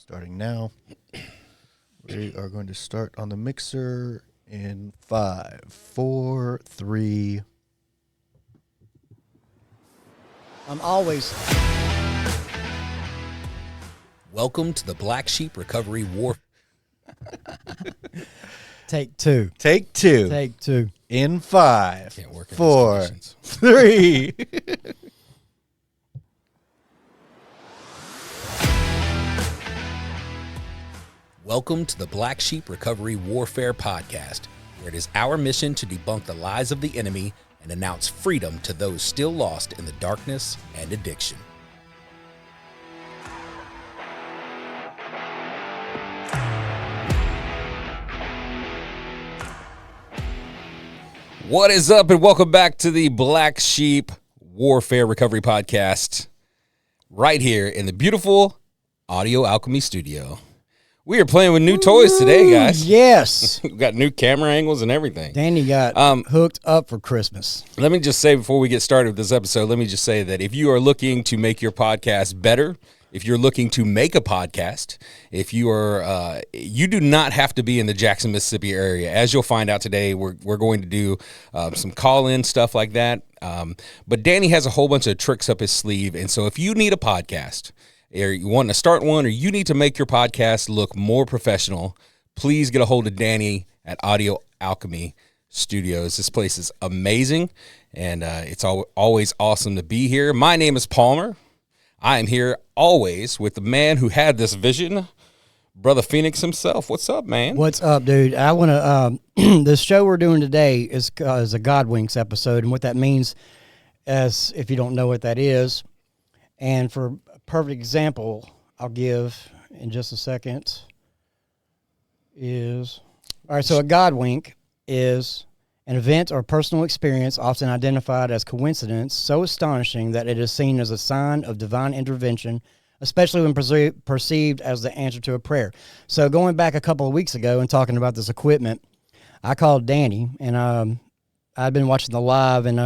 Starting now. We are going to start on the mixer in 5, 4, 3. I'm always. Welcome to the Black Sheep Recovery War. Take two. Take two. Take two. In 5, Can't work in these 4, conditions. 3. Welcome to the Black Sheep Recovery Warfare Podcast, where it is our mission to debunk the lies of the enemy and announce freedom to those still lost in the darkness and addiction. What is up, and welcome back to the Black Sheep Warfare Recovery Podcast, right here in the beautiful Audio Alchemy Studio. We are playing with new toys today, guys. Yes. We've got new camera angles and everything. Danny got hooked up for Christmas. Let me just say before we get started with this episode, let me just say that if you are looking to make your podcast better, if you're looking to make a podcast, if you are, you do not have to be in the Jackson, Mississippi area. As you'll find out today, we're going to do some call-in stuff like that. But Danny has a whole bunch of tricks up his sleeve. And so if you need a podcast, or you want to start one, or you need to make your podcast look more professional, please get a hold of Danny at Audio Alchemy Studios. This place is amazing, and it's always awesome to be here. My name is Palmer. I am here always with the man who had this vision, Brother Phoenix himself. What's up, man? What's up, dude? I want to. The show we're doing today is a Godwinks episode, and what that means, as if you don't know what that is, and for a perfect example, I'll give in just a second. All right? So a Godwink is an event or personal experience often identified as coincidence, so astonishing that it is seen as a sign of divine intervention, especially when perceived as the answer to a prayer. So going back a couple of weeks ago and talking about this equipment, I called Danny, and I'd been watching the live, and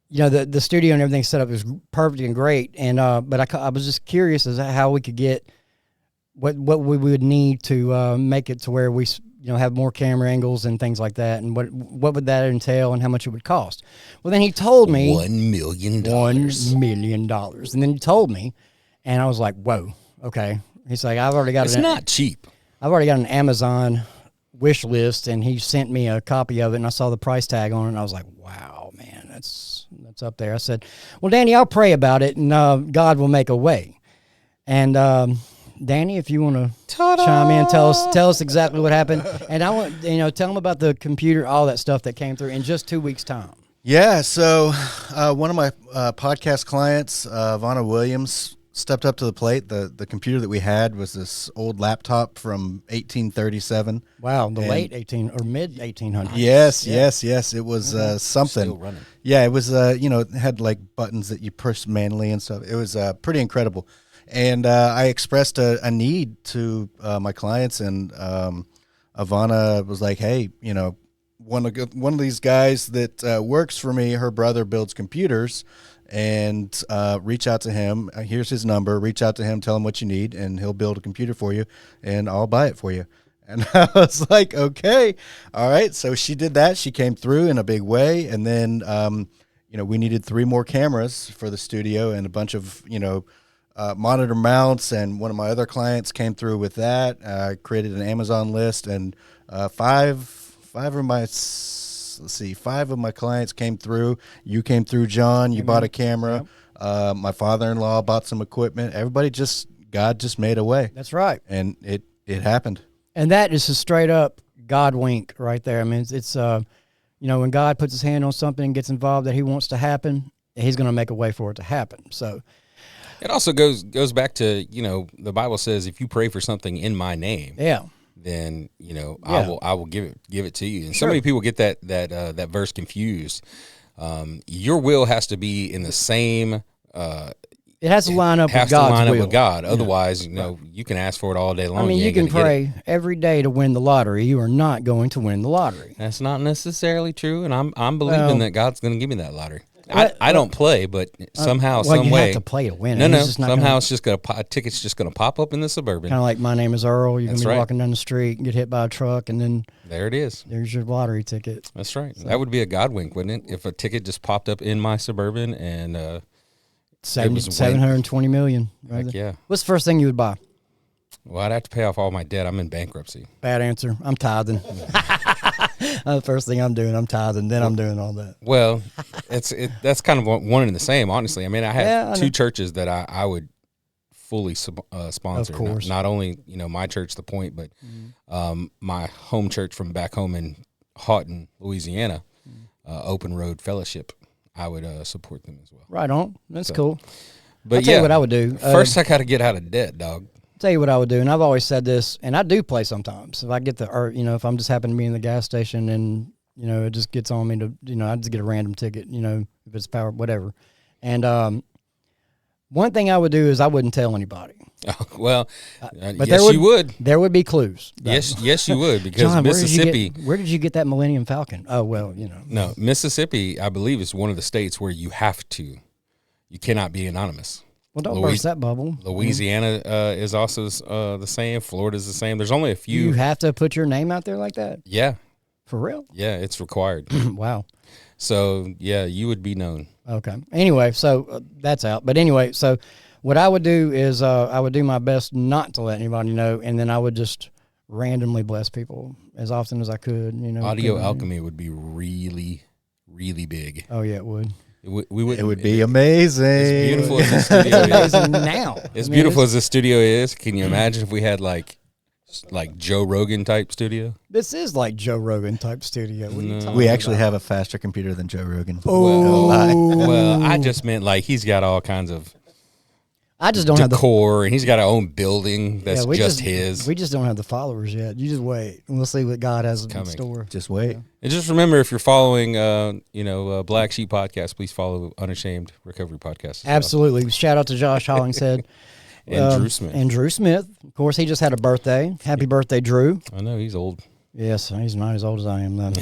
the studio and everything set up is perfect and great, and but I was just curious as to how we could get what we would need to make it to where we have more camera angles and things like that, and what would that entail and how much it would cost. Well, then he told me $1 million. $1 million, and then he told me, and I was like, whoa, okay. He's like, I've already got It's not cheap. I've already got an Amazon wish list, and he sent me a copy of it, and I saw the price tag on it, and I was like, wow, man, that's up there. I said, well, Danny, I'll pray about it, and God will make a way. And Danny, if you want to chime in, tell us exactly what happened, and I want tell them about the computer, all that stuff that came through in just 2 weeks' time. Yeah, so one of my podcast clients, Vanna Williams, stepped up to the plate. The computer that we had was this old laptop from 1837. Wow, the late 18 or mid 1800s. Yes. It was something. Still running. Yeah, it was. It had like buttons that you push manually and stuff. It was pretty incredible. And I expressed a need to my clients, and Ivana was like, "Hey, one of these guys that works for me, her brother builds computers, and reach out to him. Here's his number. Reach out to him, tell him what you need, and he'll build a computer for you, and I'll buy it for you." And I was like, okay, all right. So she did that. She came through in a big way, and then we needed 3 more cameras for the studio and a bunch of monitor mounts, and one of my other clients came through with that. I created an Amazon list, and five of my clients came through. You came through, John. You bought a camera. Yep. My father-in-law bought some equipment. God just made a way. That's right. And it happened. And that is a straight up God wink right there. I mean, it's when God puts his hand on something and gets involved that he wants to happen, he's going to make a way for it to happen. So It also goes back to, the Bible says, if you pray for something in my name, then I will give it to you. And so many people get that verse confused. Your will has to be in the same. It has to line up with God's will. With God. Otherwise, you can ask for it all day long. I mean, you can pray every day to win the lottery. You are not going to win the lottery. That's not necessarily true, and I'm believing that God's going to give me that lottery. I don't play, but somehow, well, some you way, have to play to win it. no, He's just not somehow gonna, it's just a ticket's just gonna pop up in the Suburban. kind of like My Name is Earl. You're That's gonna be right. walking down the street and get hit by a truck, and then There it is. there's your lottery ticket. That's right. That would be a Godwink, wouldn't it? If a ticket just popped up in my Suburban and was 720 million. Right heck there. yeah. What's the first thing you would buy? Well, I'd have to pay off all my debt. I'm in bankruptcy. Bad answer. I'm tithing. The first thing I'm doing, I'm tithing. Then I'm doing all that. Well, that's kind of one and the same, honestly. I mean, I have Yeah, I two know. churches that I would fully sponsor. Of course. Not only my church, The Point, but my home church from back home in Houghton, Louisiana, Open Road Fellowship. I would support them as well. Right on. That's cool. But I'll tell you what I would do. First, I got to get out of debt, dog. Tell you what I would do, and I've always said this, and I do play sometimes. If I get or if I'm just happen to be in the gas station and it just gets on me to, I just get a random ticket, if it's power, whatever. And one thing I would do is I wouldn't tell anybody. Well, But yes, you would. There would be clues. Yes, you would, because John, Mississippi. Where did you get that Millennium Falcon? Oh well, No, Mississippi, I believe, is one of the states where you cannot be anonymous. Well, don't burst that bubble. Louisiana is also the same. Florida's the same. There's only a few. You have to put your name out there like that? Yeah, For real? yeah, it's required. Wow. So yeah, you would be known. Okay. Anyway, so that's out. But anyway, so what I would do is I would do my best not to let anybody know, and then I would just randomly bless people as often as I could. Audio alchemy would be really, really big. Oh yeah, it would. It would be amazing. As beautiful as the studio is. Amazing now. As beautiful as the studio is, can you imagine if we had like Joe Rogan type studio? This is like Joe Rogan type studio. What are you talking We actually about? have a faster computer than Joe Rogan. Well, I just meant like he's got all kinds of I just don't have the. decor, and he's got our own building that's we just his. We just don't have the followers yet. You just wait, and we'll see what God has in coming. store. Just wait. And just remember, if you're following, Black Sheep Podcast, please follow Unashamed Recovery Podcast. as well. Absolutely. Shout out to Josh Hollingshead. And Drew Smith. And Drew Smith. Of course, he just had a birthday. Happy birthday, Drew. I know he's old, Yes, he's not as old as I am, then.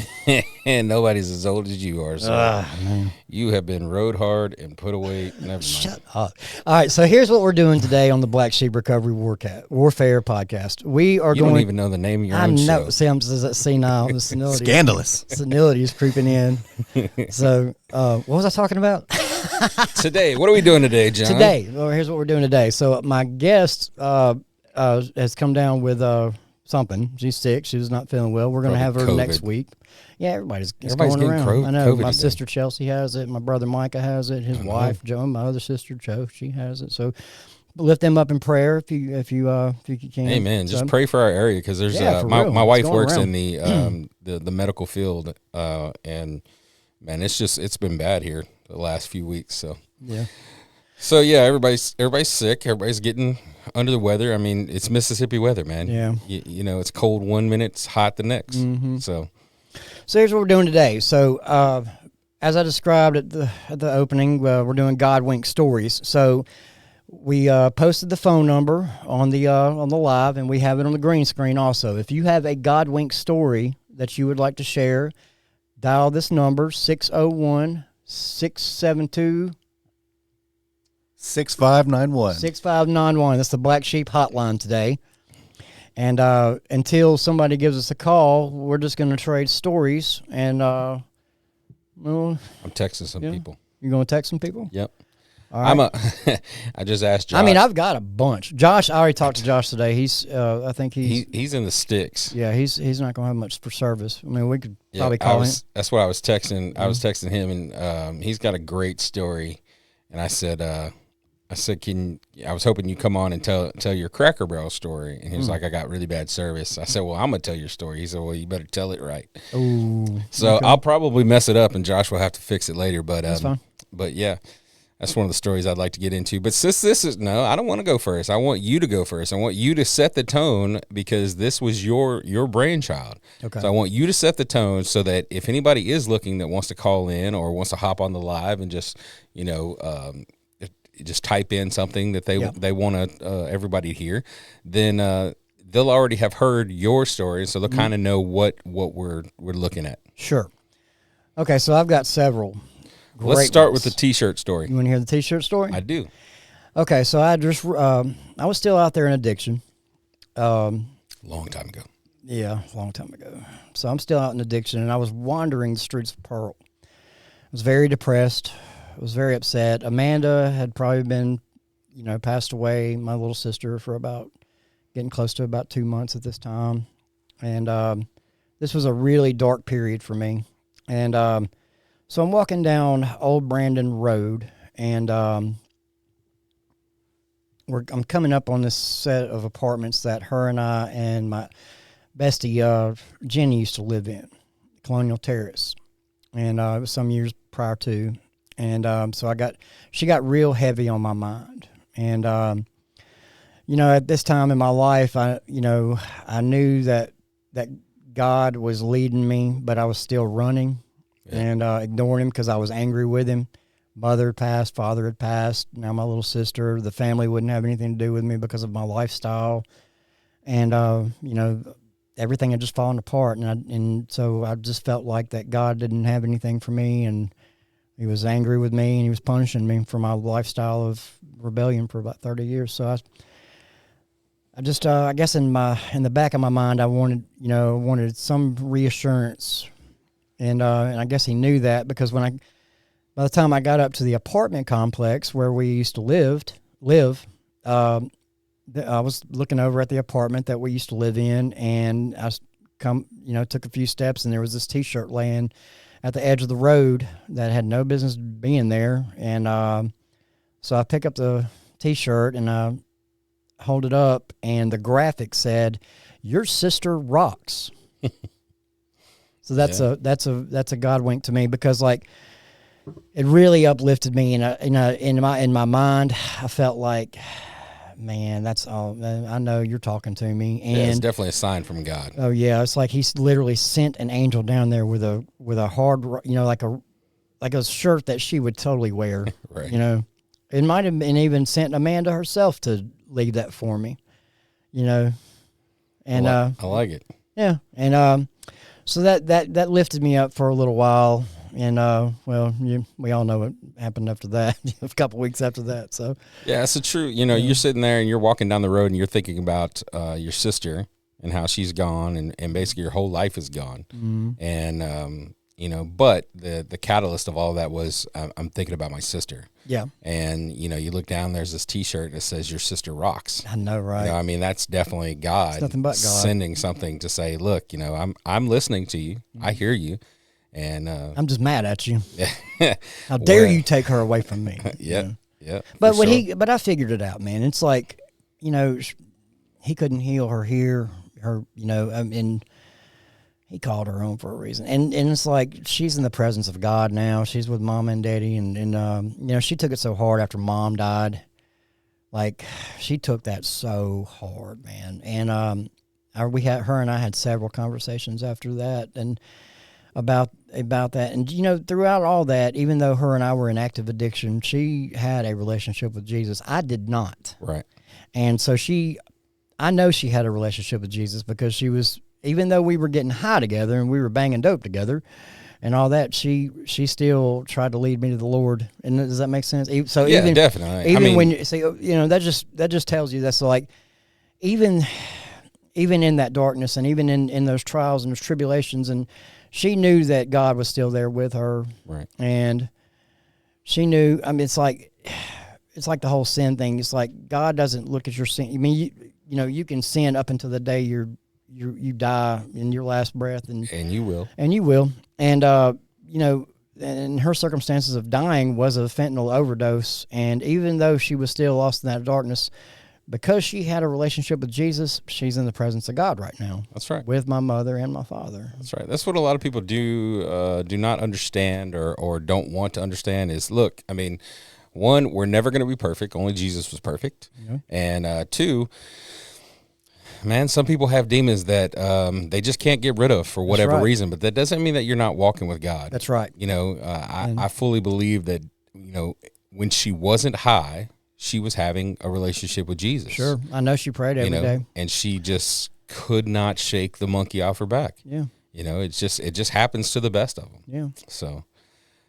and nobody's as old as you are. So Man. you have been rode hard and put away. Never mind. Shut up. All right, so here's what we're doing today on the Black Sheep Recovery Warfare podcast. We are You going. don't even know the name of your I own know. show. See, I'm senile. The senility. Scandalous. Senility is creeping in. So, what was I talking about? Today, what are we doing today, John? Today, well, here's what we're doing today. So my guest has come down with something. She's sick. She's not feeling well. We're going to have her Probably next COVID. week. Yeah, everybody's Everybody's going getting around. I know. COVID My today. sister Chelsea has it. My brother Micah has it. His wife Joan, my other sister Joe, she has it. So lift them up in prayer if you can. Amen. Just So, pray for our area, because there's Yeah, for my real. wife It's going works around. in the medical field, and man, it's been bad here the last few weeks. So yeah, everybody's sick. Everybody's getting under the weather. I mean, it's Mississippi weather, man. Yeah. It's cold one minute, it's hot the next. Mm-hmm. So here's what we're doing today. So as I described at the opening, we're doing Godwink stories. So we posted the phone number on the live, and we have it on the green screen also. If you have a Godwink story that you would like to share, dial this number 601-672 6591. 6591. That's the Black Sheep hotline today. And until somebody gives us a call, we're just going to trade stories. And well, I'm texting some people. you're going to text some people? Yep. All right. I just asked Josh. I mean, I've got a bunch. Josh, I already talked to Josh today. I think he's in the sticks. yeah, he's not going to have much for service. I mean, we could Yeah, probably call him. That's what I was texting. I was texting him, and he's got a great story. And I said, I was hoping you'd come on and tell your Cracker Barrel story. And he was like, I got really bad service. I said, well, I'm gonna tell your story. He said, well, you better tell it right. Ooh. So I'll probably mess it up, and Josh will have to fix it later. But That's fine. But yeah, that's one of the stories I'd like to get into. But since I don't want to go first. I want you to go first. I want you to set the tone, because this was your brainchild. Okay. So I want you to set the tone so that if anybody is looking that wants to call in or wants to hop on the live and just, just type in something that they want everybody to hear, then they'll already have heard your story, so they'll kind of know what we're looking at. Sure. Okay, so I've got several. Let's Great start ones. with the T-shirt story. You want to hear the T-shirt story? I do. Okay, so I was still out there in addiction. Long time ago. Yeah, a long time ago. So I'm still out in addiction, and I was wandering the streets of Pearl. I was very depressed. I was very upset. Amanda had probably been, passed away, my little sister, for getting close to about 2 months at this time. And this was a really dark period for me. And so I'm walking down Old Brandon Road, and I'm coming up on this set of apartments that her and I and my bestie Jenny used to live in, Colonial Terrace, and it was some years prior to, and so she got real heavy on my mind, and at this time in my life, I knew that God was leading me, but I was still running and ignoring him because I was angry with him. Mother had passed, father had passed. Now my little sister, the family wouldn't have anything to do with me because of my lifestyle, and everything had just fallen apart, and so I just felt like that God didn't have anything for me, and he was angry with me, and he was punishing me for my lifestyle of rebellion for about 30 years. So I just I guess in the back of my mind, I wanted some reassurance, and I guess he knew that, because by the time I got up to the apartment complex where we used to live, I was looking over at the apartment that we used to live in, and I took a few steps, and there was this T-shirt laying at the edge of the road that had no business being there. And so I pick up the T-shirt and I hold it up, and the graphic said, "Your sister rocks." So that's a God wink to me, because it really uplifted me, and in my mind, I felt like, man, that's all. I know you're talking to me, and it's definitely a sign from God. Oh yeah, it's like he's literally sent an angel down there with a hard, like a shirt that she would totally wear. Right. It might have been even sent Amanda herself to lead that for me. And I like it. yeah, and so that lifted me up for a little while. And we all know what happened after that. A couple weeks after that. So yeah, it's true. You're sitting there and you're walking down the road and you're thinking about your sister and how she's gone, and basically your whole life is gone. Mm-hmm. And but the catalyst of all that was I'm thinking about my sister. Yeah. And you look down, there's this T-shirt that says "Your sister rocks." I know, right? That's definitely God. It's nothing but God sending something to say, look, I'm listening to you. Mm-hmm. I hear you. And I'm just mad at you. How dare you take her away from me? Yeah. But but I figured it out, man. It's like, he couldn't heal her here, and he called her home for a reason. And it's like, she's in the presence of God now. She's with mom and daddy, and she took it so hard after mom died. Like, she took that so hard, man. And her and I had several conversations after that, and about that. And throughout all that, even though her and I were in active addiction, she had a relationship with Jesus. I did not. Right. And so I know she had a relationship with Jesus, because she was, even though we were getting high together and we were banging dope together and all that, she still tried to lead me to the Lord. And does that make sense? So yeah, even, definitely. Even when you say, that just tells you that's like, even in that darkness, and even in those trials and those tribulations, and she knew that God was still there with her. Right. And she knew, it's like the whole sin thing. It's like, God doesn't look at your sin. I mean, you can sin up until the day you die in your last breath, and you will. And and her circumstances of dying was a fentanyl overdose. And even though she was still lost in that darkness, because she had a relationship with Jesus, she's in the presence of God right now. That's right. With my mother and my father. That's right. That's what a lot of people do not understand or don't want to understand is, look, one, we're never going to be perfect. Only Jesus was perfect. Mm-hmm. And two, man, some people have demons that they just can't get rid of for whatever reason, but that doesn't mean that you're not walking with God. That's right. I fully believe that, when she wasn't high, she was having a relationship with Jesus. Sure. I know she prayed every day. And she just could not shake the monkey off her back. Yeah. It just happens to the best of them. Yeah.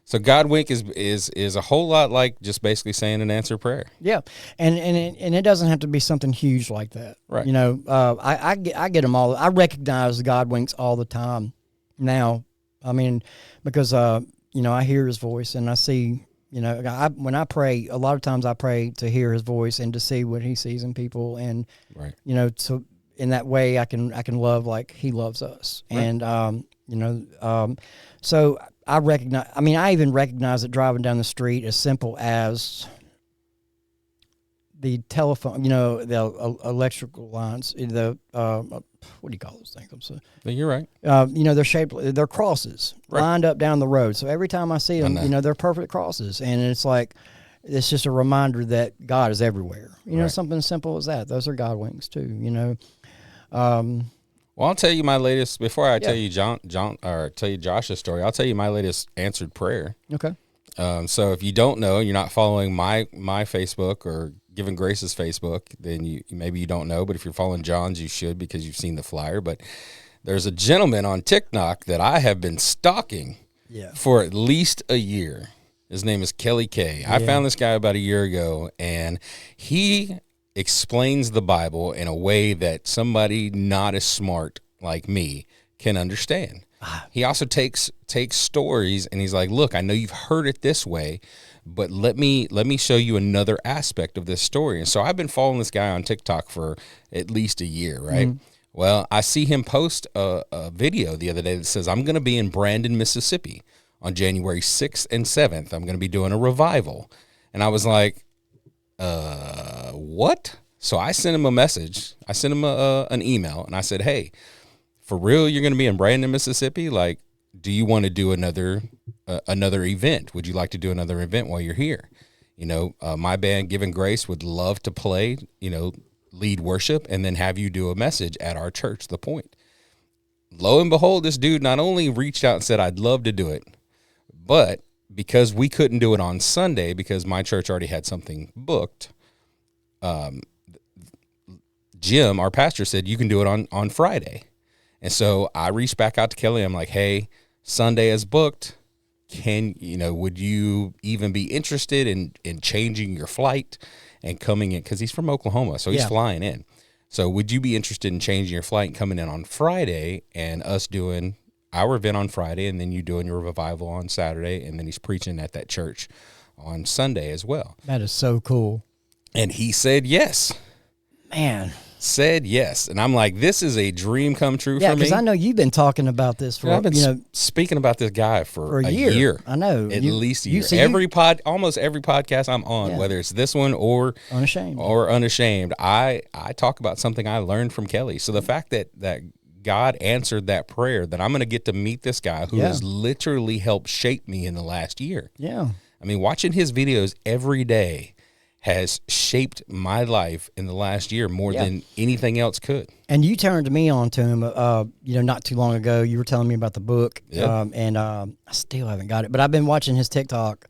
So GODWINK is a whole lot like just basically saying an answered prayer. Yeah, and it doesn't have to be something huge like that. Right. You know, I get them all. I recognize the Godwinks all the time now. I mean, because you know, I hear his voice and I see. You know, when I pray, a lot of times I pray to hear his voice and to see what he sees in people, and Right. you know, so in that way I can love like he loves us, Right. and you know, so I recognize. I mean, I even recognize it driving down the street, as simple as the telephone, you know, the electrical lines, the what do you call those things? I'm sorry. You're right. You know, they're shaped, they're crosses Right. lined up down the road. So every time I see them, know. you know, they're perfect crosses, and it's like it's just a reminder that God is everywhere. You know, Right. something as simple as that. Those are Godwinks too. You know. Well, I'll tell you my latest before I tell Yeah. you tell you Josh's story. I'll tell you my latest answered prayer. Okay. So if you don't know, you're not following my Facebook or Giving Grace's Facebook, then you maybe you don't know. But if you're following John's, you should because you've seen the flyer. But there's a gentleman on TikTok that I have been stalking Yeah. for at least a year. His name is Kelly K. I found this guy about a year ago, and he explains the Bible in a way that somebody not as smart like me can understand. He also takes stories and he's like, look, I know you've heard it this way, but let me show you another aspect of this story. And so I've been following this guy on TikTok for at least a year, right? Mm-hmm. Well, I see him post a video the other day that says, I'm going to be in Brandon, Mississippi on January 6th and 7th. I'm going to be doing a revival. And I was like, what? So I sent him a message. I sent him an email, and I said, hey, for real, you're going to be in Brandon, Mississippi? Like, do you want to do another event? Would you like to do another event while you're here? You know, my band, Giving Grace, would love to play, you know, lead worship and then have you do a message at our church, The Point. Lo and behold, this dude not only reached out and said, I'd love to do it, but because we couldn't do it on Sunday because my church already had something booked, Jim, our pastor, said, you can do it on Friday. And so I reached back out to Kelly. I'm like, hey, Sunday is booked. Would you even be interested in changing your flight and coming in? Because he's from Oklahoma, so he's flying in. So would you be interested in changing your flight and coming in on Friday and us doing our event on Friday and then you doing your revival on Saturday and then he's preaching at that church on Sunday as well? That is so cool. And he said yes. Man. Said yes. And I'm like, this is a dream come true for me. Yeah, because I know you've been talking about this for, I've been speaking about this guy for a year. I know. At least a year. Almost every podcast I'm on, whether it's this one or Unashamed, I talk about something I learned from Kelly. So the fact that God answered that prayer, that I'm going to get to meet this guy who has literally helped shape me in the last year. Yeah. I mean, watching his videos every day has shaped my life in the last year more than anything else could. And you turned me on to him, not too long ago. You were telling me about the book, and I still haven't got it. But I've been watching his TikTok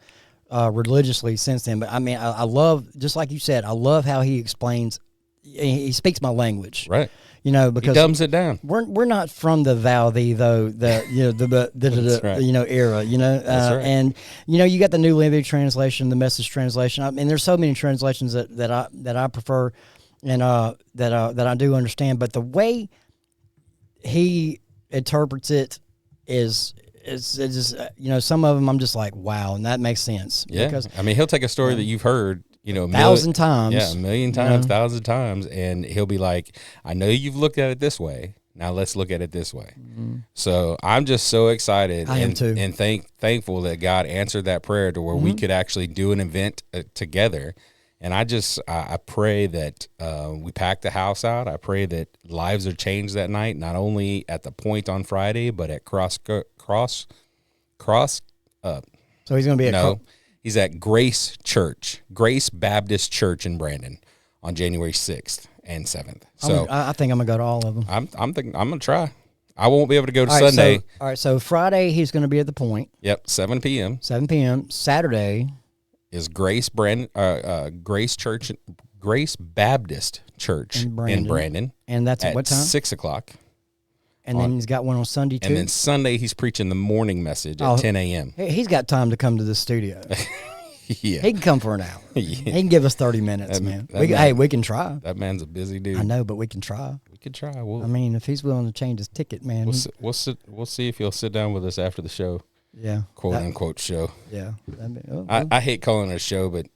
religiously since then. But I mean, I love, just like you said, I love how he explains. He speaks my language, right? You know, because he dumbs it down. We're not from the thou thee though the right. Era, That's right. And you got the New Living Translation, the Message Translation. I mean, there's so many translations that I prefer and that I do understand, but the way he interprets it is just some of them I'm just like, wow, and that makes sense. Yeah, because I mean, he'll take a story that you've heard. A 1,000 times. Yeah, 1,000,000 times, 1,000 times. And he'll be like, I know you've looked at it this way. Now let's look at it this way. Mm-hmm. So I'm just so excited I am too. And thankful that God answered that prayer to where we could actually do an event together. And I pray that we pack the house out. I pray that lives are changed that night, not only at the Point on Friday, but at Cross. So he's going to be at He's at Grace Baptist Church in Brandon on January 6th and 7th. So I think I'm gonna go to all of them. I'm gonna try. I won't be able to go to Sunday. All right. So Friday he's going to be at the Point. Yep, 7 p.m. 7 p.m. Saturday is Grace Church, Grace Baptist Church in Brandon, and that's at what time? 6 o'clock. And then he's got one on Sunday, too. And then Sunday, he's preaching the morning message at 10 a.m. He's got time to come to the studio. Yeah. He can come for an hour. Yeah. He can give us 30 minutes, man. We can try. That man's a busy dude. I know, but we can try. We can try. If he's willing to change his ticket, man. We'll see if he'll sit down with us after the show. Yeah. Quote unquote show. Yeah. I hate calling it a show, but,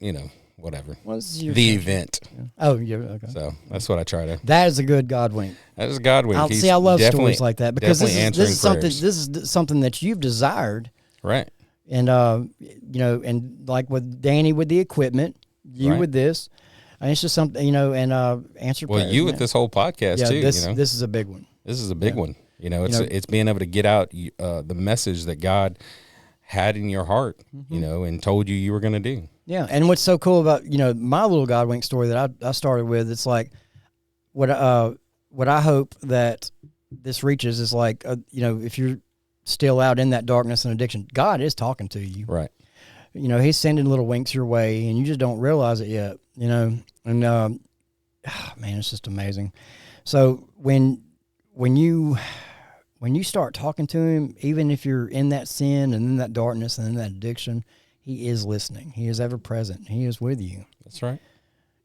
whatever. The event. Yeah. Oh, yeah. Okay. So that's what I try to. That is a good Godwink. That is Godwink. I love stories like that because this is something that you've desired. Right. And and like with Danny with the equipment, you with this, and it's just something, and answer. Well, prayers, you with this whole podcast too. This is a big one. This is a big one. It's being able to get out the message that God had in your heart, and told you were going to do. Yeah, and what's so cool about my little Godwink story that I started with, it's like what I hope that this reaches is like if you're still out in that darkness and addiction, God is talking to you. Right. He's sending little winks your way, and you just don't realize it yet. And man, it's just amazing. So when you start talking to him, even if you're in that sin and in that darkness and in that addiction, he is listening. He is ever present. He is with you. That's right.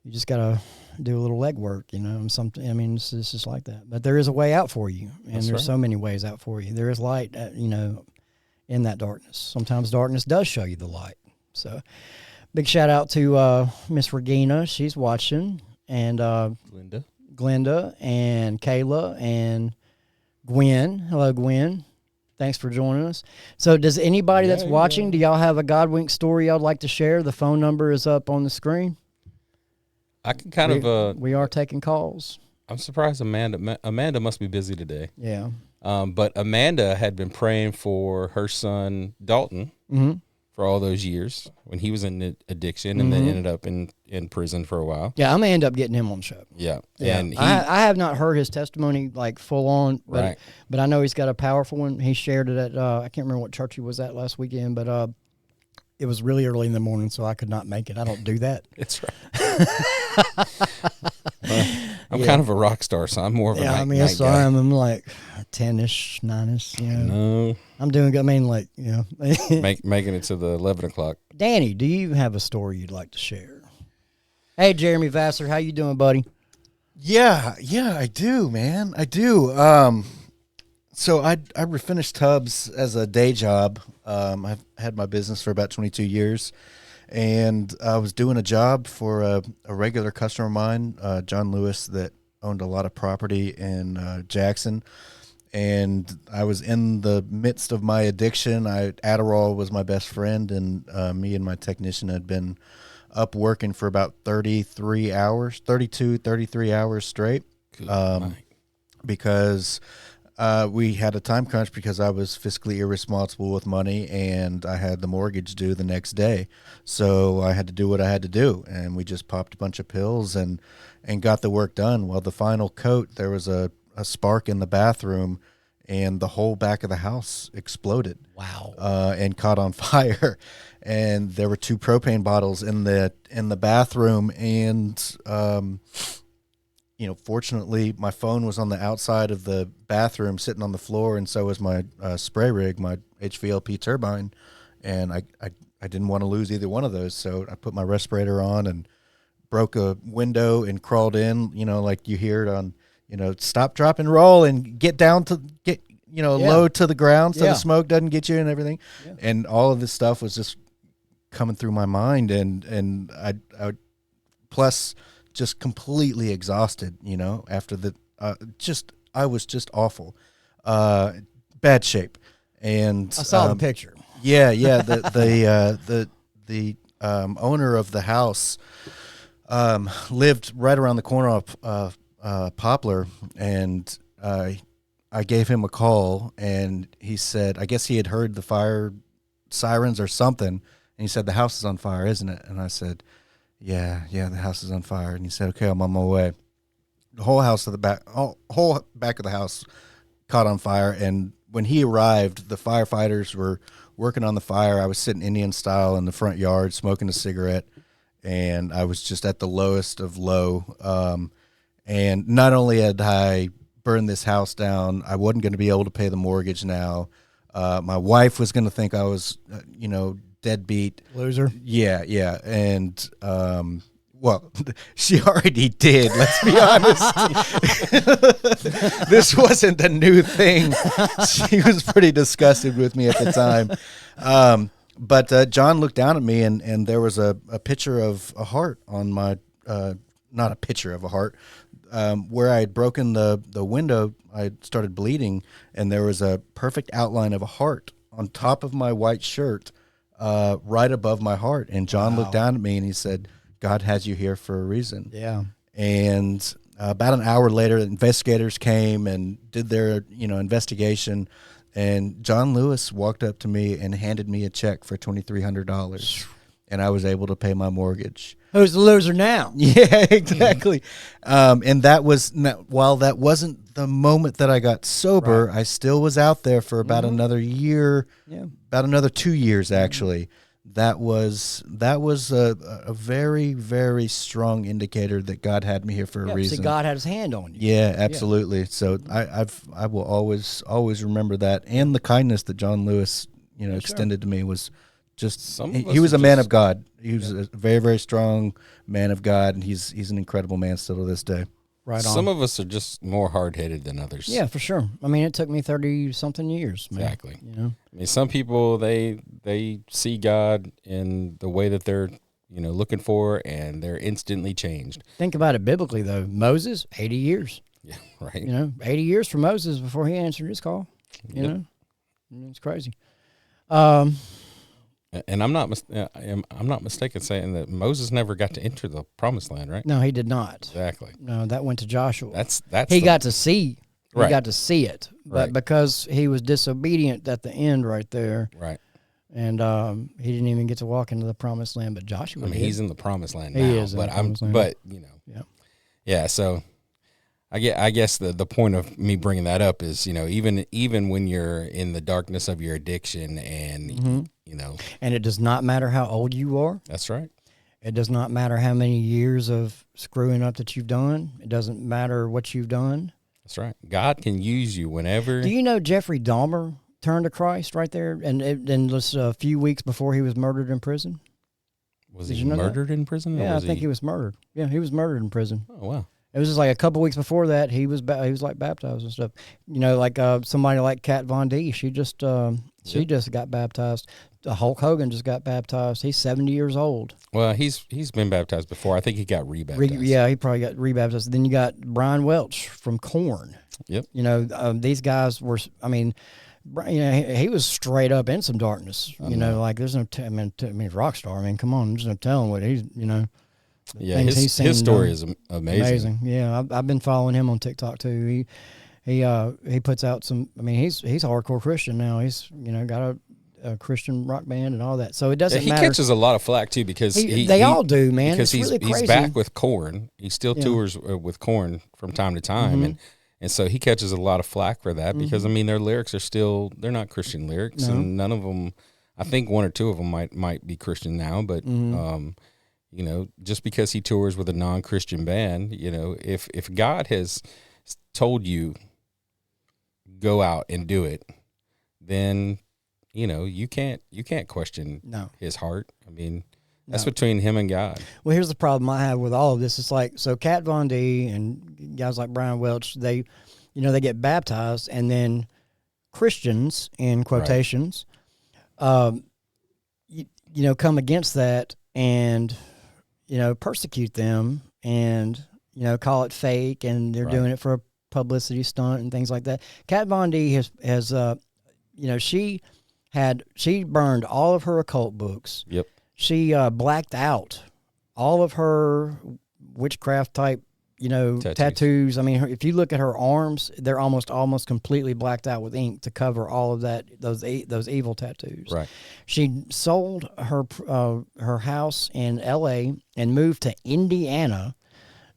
You just got to do a little legwork, something. It's just like that. But there is a way out for you, and there's so many ways out for you. There is light, in that darkness. Sometimes darkness does show you the light. So big shout out to Miss Regina. She's watching. And Glenda and Kayla and Gwen. Hello, Gwen. Thanks for joining us. So does anybody that's watching, do y'all have a Godwink story y'all would like to share? The phone number is up on the screen. I can kind of... we are taking calls. I'm surprised Amanda must be busy today. Yeah. But Amanda had been praying for her son, Dalton, for all those years when he was in addiction and then ended up in prison for a while. Yeah, I'm going to end up getting him on the show. Yeah. And I have not heard his testimony like full on, but I know he's got a powerful one. He shared it at, I can't remember what church he was at last weekend, but it was really early in the morning, so I could not make it. I don't do that. That's right. I'm kind of a rock star, so I'm more of a night that's guy. I'm like 10-ish, 9-ish, No. I'm doing good. I mean, like, making it to the 11 o'clock. Danny, do you have a story you'd like to share? Hey, Jeremy Vassar, how you doing, buddy? Yeah, I do, man. I do. So I refinished Tubbs as a day job. I've had my business for about 22 years, and I was doing a job for a regular customer of mine, John Lewis, that owned a lot of property in Jackson. And I was in the midst of my addiction. Adderall was my best friend, and me and my technician had been up working for about 33 hours straight, because we had a time crunch because I was fiscally irresponsible with money, and I had the mortgage due the next day. So I had to do what I had to do, and we just popped a bunch of pills and got the work done. Well, the final coat, there was a spark in the bathroom, and the whole back of the house exploded. Wow. And caught on fire. And there were 2 propane bottles in the bathroom, and fortunately my phone was on the outside of the bathroom sitting on the floor, and so was my spray rig, my HVLP turbine, and I didn't want to lose either one of those, so I put my respirator on and broke a window and crawled in, like you hear it on, stop, drop, and roll, and get down to low to the ground so the smoke doesn't get you and everything. Yeah. And all of this stuff was just coming through my mind, and I plus just completely exhausted, after the I was just awful, bad shape. And I saw the picture. Yeah. The owner of the house lived right around the corner of Poplar, and I gave him a call, and he said, I guess he had heard the fire sirens or something, and he said, the house is on fire, isn't it? And I said, yeah, the house is on fire. And he said, okay, I'm on my way. The whole back of the house caught on fire, and when he arrived, the firefighters were working on the fire. I was sitting Indian style in the front yard smoking a cigarette, and I was just at the lowest of low. And not only had I burn this house down. I wasn't going to be able to pay the mortgage now. My wife was going to think I was, deadbeat. Loser. Yeah. And, well, she already did, let's be honest. This wasn't a new thing. She was pretty disgusted with me at the time. But John looked down at me, and there was a picture of a heart on my, not a picture of a heart, where I had broken the window. I started bleeding, and there was a perfect outline of a heart on top of my white shirt, right above my heart. And John looked down at me, and he said, God has you here for a reason. Yeah. And about an hour later, investigators came and did their, investigation. And John Lewis walked up to me and handed me a check for $2,300. And I was able to pay my mortgage. Who's the loser now? Yeah, exactly. And that was, while that wasn't the moment that I got sober, I still was out there for about another year, about another 2 years, actually. That was a very, very strong indicator that God had me here for a reason. See, God had his hand on you. Yeah, absolutely. So I will always remember that, and the kindness that John Lewis, extended to me was just. He was a man of God. He was a very, very strong man of God, and he's an incredible man still to this day. Right on. Some of us are just more hard-headed than others. Yeah, for sure. I mean, it took me 30-something years, man. Exactly. I mean, some people, they see God in the way that they're, looking for, and they're instantly changed. Think about it biblically, though. Moses, 80 years. Yeah, right. 80 years for Moses before he answered his call. You know? It's crazy. And I'm not mistaken saying that Moses never got to enter the promised land, right? No, he did not. Exactly. No, that went to Joshua. He got to see. He Right. got to see it, but because he was disobedient at the end, right there, right, and he didn't even get to walk into the promised land. But Joshua, I mean, did. he's in the promised land now. He is, yeah. So, I guess the point of me bringing that up is, even when you're in the darkness of your addiction, and and it does not matter how old you are. That's right. It does not matter how many years of screwing up that you've done. It doesn't matter what you've done. That's right. God can use you whenever. Do you know Jeffrey Dahmer turned to Christ right there, and just a few weeks before he was murdered in prison? Was he murdered in prison? Yeah, I think he was murdered. Yeah, he was murdered in prison. Oh, wow. It was just like a couple weeks before that he was like baptized and stuff. Like somebody like Kat Von D. She just got baptized. Hulk Hogan just got baptized. He's 70 years old. Well, he's been baptized before. I think he got rebaptized. He probably got rebaptized. Then you got Brian Welch from Korn. Yep. These guys were. I mean, he was straight up in some darkness. Like there's no. I mean, rock star. I mean, come on, there's no telling what he's. Yeah, his story is amazing. Yeah, I've been following him on TikTok too. He puts out some. I mean, he's a hardcore Christian now. He's got a Christian rock band and all that. So it doesn't matter. He catches a lot of flack too because they all do, man. Because it's really crazy. He's back with Korn. He still tours with Korn from time to time, and so he catches a lot of flack for that because I mean their lyrics are they're not Christian lyrics, and none of them. I think one or two of them might be Christian now, but. Just because he tours with a non-Christian band, if God has told you go out and do it, then you can't question his heart. I mean, that's between him and God. Well, here's the problem I have with all of this. It's like Kat Von D and guys like Brian Welch, they get baptized, and then Christians in quotations, come against that and. Persecute them and, call it fake and they're doing it for a publicity stunt and things like that. Kat Von D has she burned all of her occult books. Yep. She blacked out all of her witchcraft type, tattoos. I mean, if you look at her arms, they're almost completely blacked out with ink to cover all of those evil tattoos. Right. She sold her house in L.A. and moved to Indiana,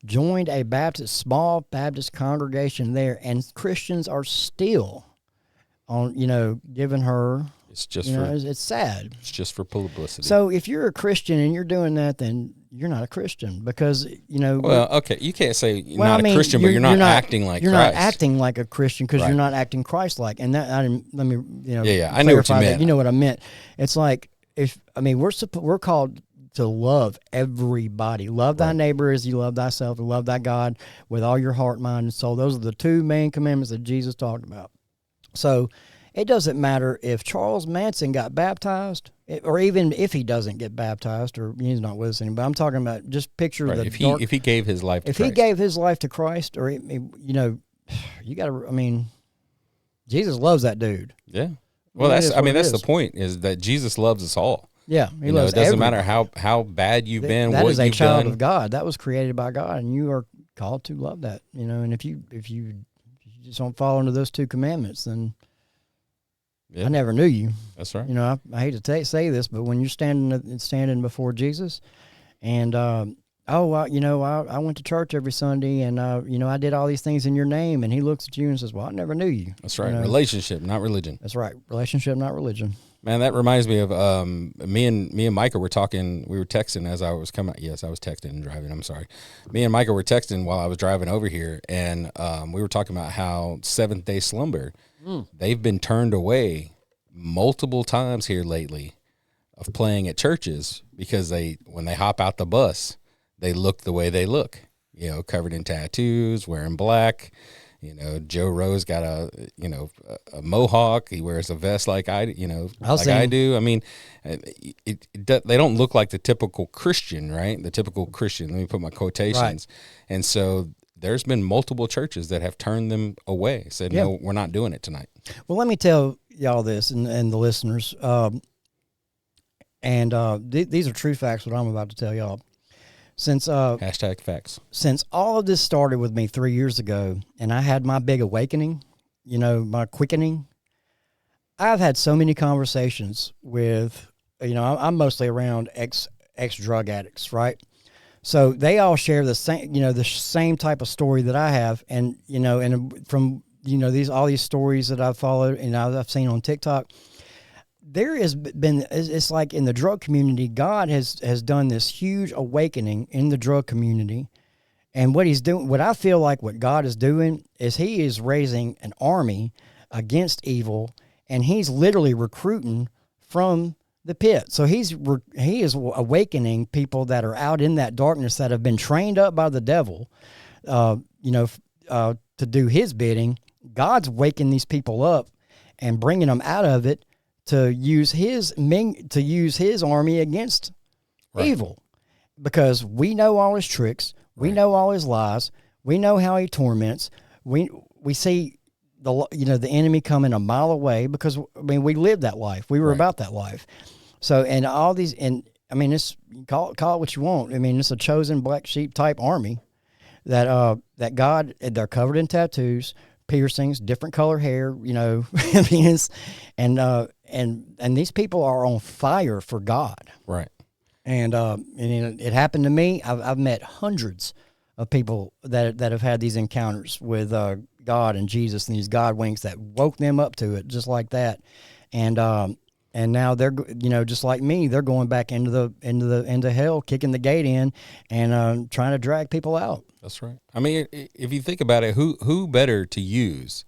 joined a small Baptist congregation there, and Christians are still giving her It's just You for know, it's sad. it's just for publicity. So if you're a Christian and you're doing that, then you're not a Christian because, you know. well, okay, you can't say you're Well, not I mean, a Christian, but you're not acting like you're Christ. not acting like a Christian because Right. you're not acting Christ-like. And that let me Yeah, I know what you clarify that. meant. You know what I meant. It's like we're called to love everybody. Love thy neighbor as you love thyself, and love thy God with all your heart, mind, and soul. Those are the two main commandments that Jesus talked about. So it doesn't matter if Charles Manson got baptized, or even if he doesn't get baptized, or he's not with us anymore. But I'm talking about just picture Right. the If he gave his life to if Christ. he gave his life to Christ, or you know, you got to. I mean, Jesus loves that dude. Yeah. Well, It that's is I what mean it that's the is. point is that Jesus loves us all. Yeah, he loves it doesn't everybody. matter how bad you've been, That what is a you've child done. of God. That was created by God, and you are called to love that. You know, and if you just don't fall into those two commandments, then Yeah, I never knew you. that's right. You know, I hate to say this, but when you're standing before Jesus, and I went to church every Sunday, and I did all these things in your name, and he looks at you and says, "Well, I never knew you." That's right. You know? Relationship, not religion. That's right. Relationship, not religion. Man, that reminds me of me and Micah were talking. We were texting as I was coming. Yes, I was texting and driving. I'm sorry. Me and Micah were texting while I was driving over here, and we were talking about how Seventh Day Slumber. They've been turned away multiple times here lately of playing at churches because when they hop out the bus, they look the way they look. You know, covered in tattoos, wearing black. You know, Joe Rose got a mohawk. He wears a vest like I do. I mean, they don't look like the typical Christian, right? The typical Christian. Let me put my quotations. Right. And so there's been multiple churches that have turned them away. Said, no, we're not doing it tonight. Well, let me tell y'all this and the listeners, these are true facts. What I'm about to tell y'all. Since Hashtag facts. Since all of this started with me 3 years ago, and I had my big awakening, my quickening, I've had so many conversations with, I'm mostly around ex drug addicts, right? So they all share the same type of story that I have, and from all these stories that I've followed and I've seen on TikTok. There has been, it's like in the drug community, God has done this huge awakening in the drug community. And what he's doing, what I feel like what God is doing is he is raising an army against evil, and he's literally recruiting from the pit. So he is awakening people that are out in that darkness that have been trained up by the devil, to do his bidding. God's waking these people up and bringing them out of it, to use his army against evil, because we know all his tricks, we know all his lies, we know how he torments. We see the enemy coming a mile away, because we lived that life. We were about that life. So, and all these, and I mean, it's call it what you want. I mean, it's a chosen black sheep type army that God, they're covered in tattoos, piercings, different color hair, I mean, and these people are on fire for God. Right. And it happened to me. I've met hundreds of people that have had these encounters with God and Jesus, and these Godwinks that woke them up to it just like that. And now they're, just like me, they're going back into hell, kicking the gate in, and trying to drag people out. That's right. I mean, if you think about it, who better to use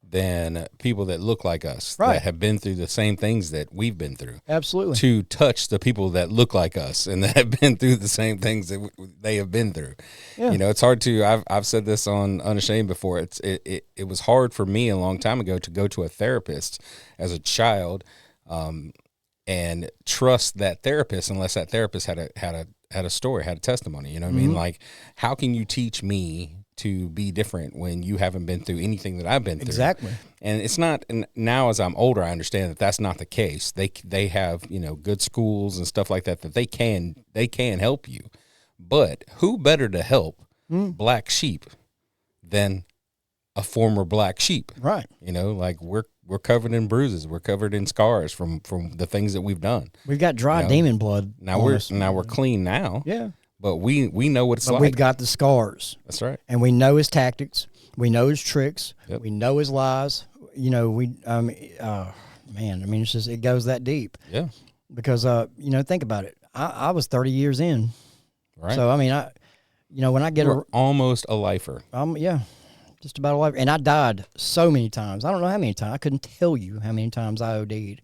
than people that look like us, that have been through the same things that we've been through? Absolutely. To touch the people that look like us and that have been through the same things that they have been through. Yeah. It's hard to. I've said this on Unashamed before. It was hard for me a long time ago to go to a therapist as a child, and trust that therapist unless that therapist had a story, had a testimony. You know what I mean? Like, how can you teach me to be different when you haven't been through anything that I've been through? Exactly. And it's not. And now, as I'm older, I understand that that's not the case. They have good schools and stuff like that they can help you. But who better to help black sheep than a former black sheep? Right. Like we're covered in bruises. We're covered in scars from the things that we've done. We've got dry demon blood. Now we're clean now. Yeah. But we know what it's like. We've got the scars. That's right. And we know his tactics. We know his tricks. Yep. We know his lies. man, I mean, it's just, it goes that deep. Yeah. Because, think about it. I was 30 years in. Right. So, I mean, when I get almost a lifer. Yeah, just about a lifer. And I died so many times. I don't know how many times. I couldn't tell you how many times I OD'd,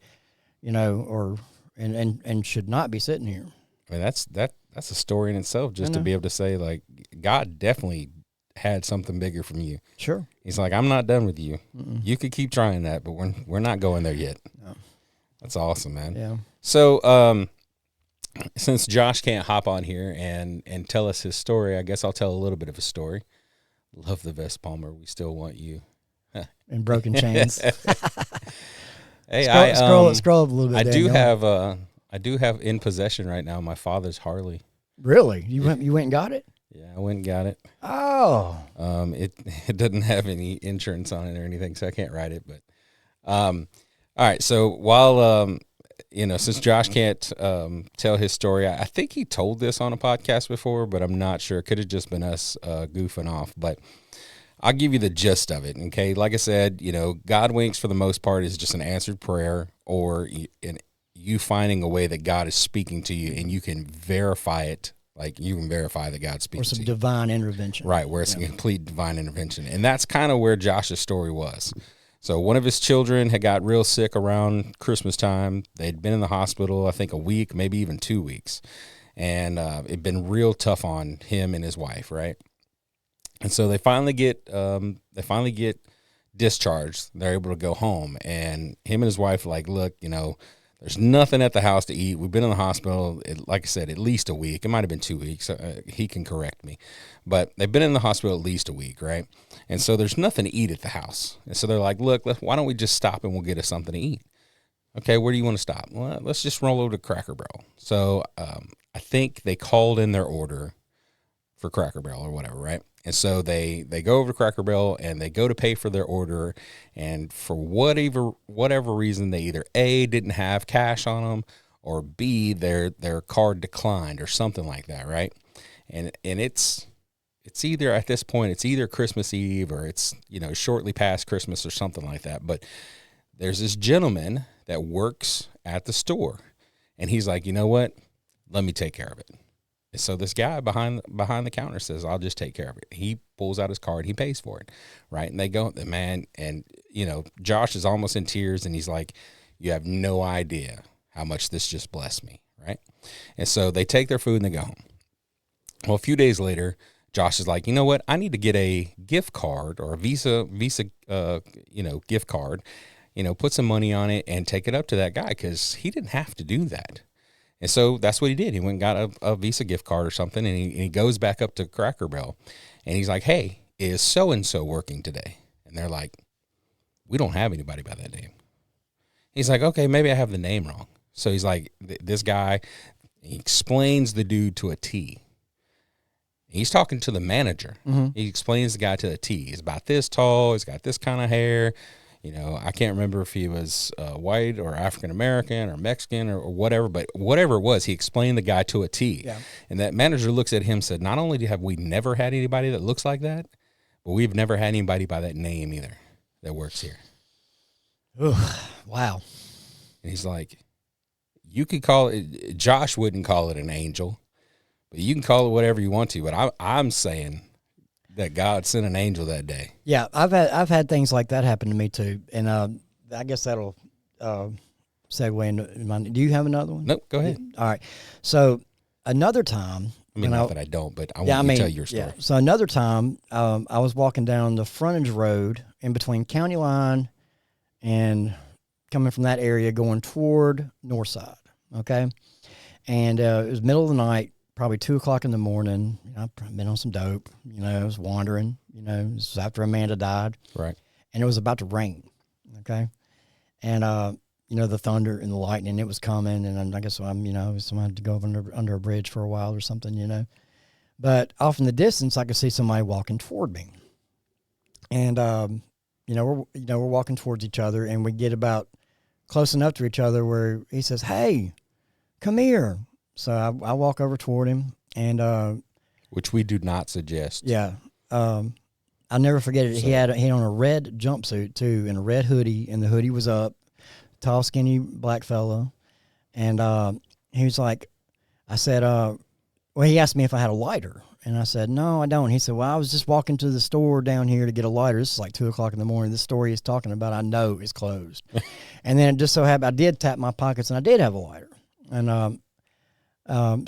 and should not be sitting here. I mean, that's a story in itself, just to be able to say, like, God definitely had something bigger from you. Sure. He's like, I'm not done with you. Mm-mm. You could keep trying that, but we're not going there yet. No. That's awesome, man. Yeah. So, since Josh can't hop on here and tell us his story, I guess I'll tell a little bit of a story. Love the vest, Palmer. We still want you. And broken chains. Hey, scroll up a little bit. I do have in possession right now my father's Harley. Really? You went and got it? Yeah, I went and got it. Oh. It doesn't have any insurance on it or anything, so I can't ride it. But all right. So while since Josh can't tell his story, I think he told this on a podcast before, but I'm not sure. It could have just been us goofing off, but I'll give you the gist of it. Okay, like I said, Godwinks for the most part is just an answered prayer, or you finding a way that God is speaking to you, and you can verify it. Like, you can verify that God's speaking to you. Or some divine intervention. Right, where it's a complete divine intervention. And that's kind of where Josh's story was. So one of his children had got real sick around Christmas time. They'd been in the hospital, I think, a week, maybe even 2 weeks. And it'd been real tough on him and his wife, right? And so they finally get discharged. They're able to go home. And him and his wife are like, look, there's nothing at the house to eat. We've been in the hospital, like I said, at least a week. It might have been 2 weeks. He can correct me. But they've been in the hospital at least a week, right? And so there's nothing to eat at the house. And so they're like, look, why don't we just stop and we'll get us something to eat? Okay, where do you want to stop? Well, let's just roll over to Cracker Barrel. So I think they called in their order for Cracker Barrel or whatever, right? And so they go over to Cracker Barrel and they go to pay for their order, and for whatever reason, they either A, didn't have cash on them, or B, their card declined or something like that, right? And it's either, at this point, it's either Christmas Eve or it's shortly past Christmas or something like that. But there's this gentleman that works at the store, and he's like, you know what? Let me take care of it. So this guy behind the counter says, I'll just take care of it. He pulls out his card. He pays for it, right? And they go, man, and, Josh is almost in tears, and he's like, you have no idea how much this just blessed me, right? And so they take their food and they go home. Well, a few days later, Josh is like, you know what? I need to get a gift card or a Visa, gift card, put some money on it and take it up to that guy, because he didn't have to do that. And so that's what he did. He went and got a Visa gift card or something, and he goes back up to Cracker Barrel, and he's like, hey, is so-and-so working today? And they're like, we don't have anybody by that name. He's like, okay, maybe I have the name wrong. So he's like, this guy, he explains the dude to a T. He's talking to the manager. Mm-hmm. He explains the guy to a T. He's about this tall. He's got this kind of hair. I can't remember if he was white or African-American or Mexican or whatever, but whatever it was, he explained the guy to a T. Yeah. And that manager looks at him and said, not only have we never had anybody that looks like that, but we've never had anybody by that name either that works here. Ooh, wow. And he's like, you could call it, Josh wouldn't call it an angel, but you can call it whatever you want to. But I'm saying that God sent an angel that day. Yeah, I've had things like that happen to me too, and I guess that'll segue into my. Do you have another one? Nope. Go ahead. All right. So another time. I mean, not that I don't, but I want to tell your story. Yeah. So another time, I was walking down the frontage road in between County Line and coming from that area going toward Northside. Okay, and it was middle of the night. Probably 2:00 in the morning. I've been on some dope. I was wandering. It was after Amanda died. Right. And it was about to rain. Okay. And, the thunder and the lightning, it was coming. And I guess I had to go under a bridge for a while or something, But off in the distance, I could see somebody walking toward me. And, we're walking towards each other, and we get about close enough to each other where he says, hey, come here. So I walk over toward him, and which we do not suggest. Yeah, I'll never forget it. So, he had on a red jumpsuit too, and a red hoodie, and the hoodie was up tall, skinny black fellow. And he was like, I said, well, he asked me if I had a lighter. And I said, no, I don't. He said, well, I was just walking to the store down here to get a lighter. This is like 2 o'clock in the morning. This store he's talking about, I know is closed. And then it just so happened, I did tap my pockets and I did have a lighter. And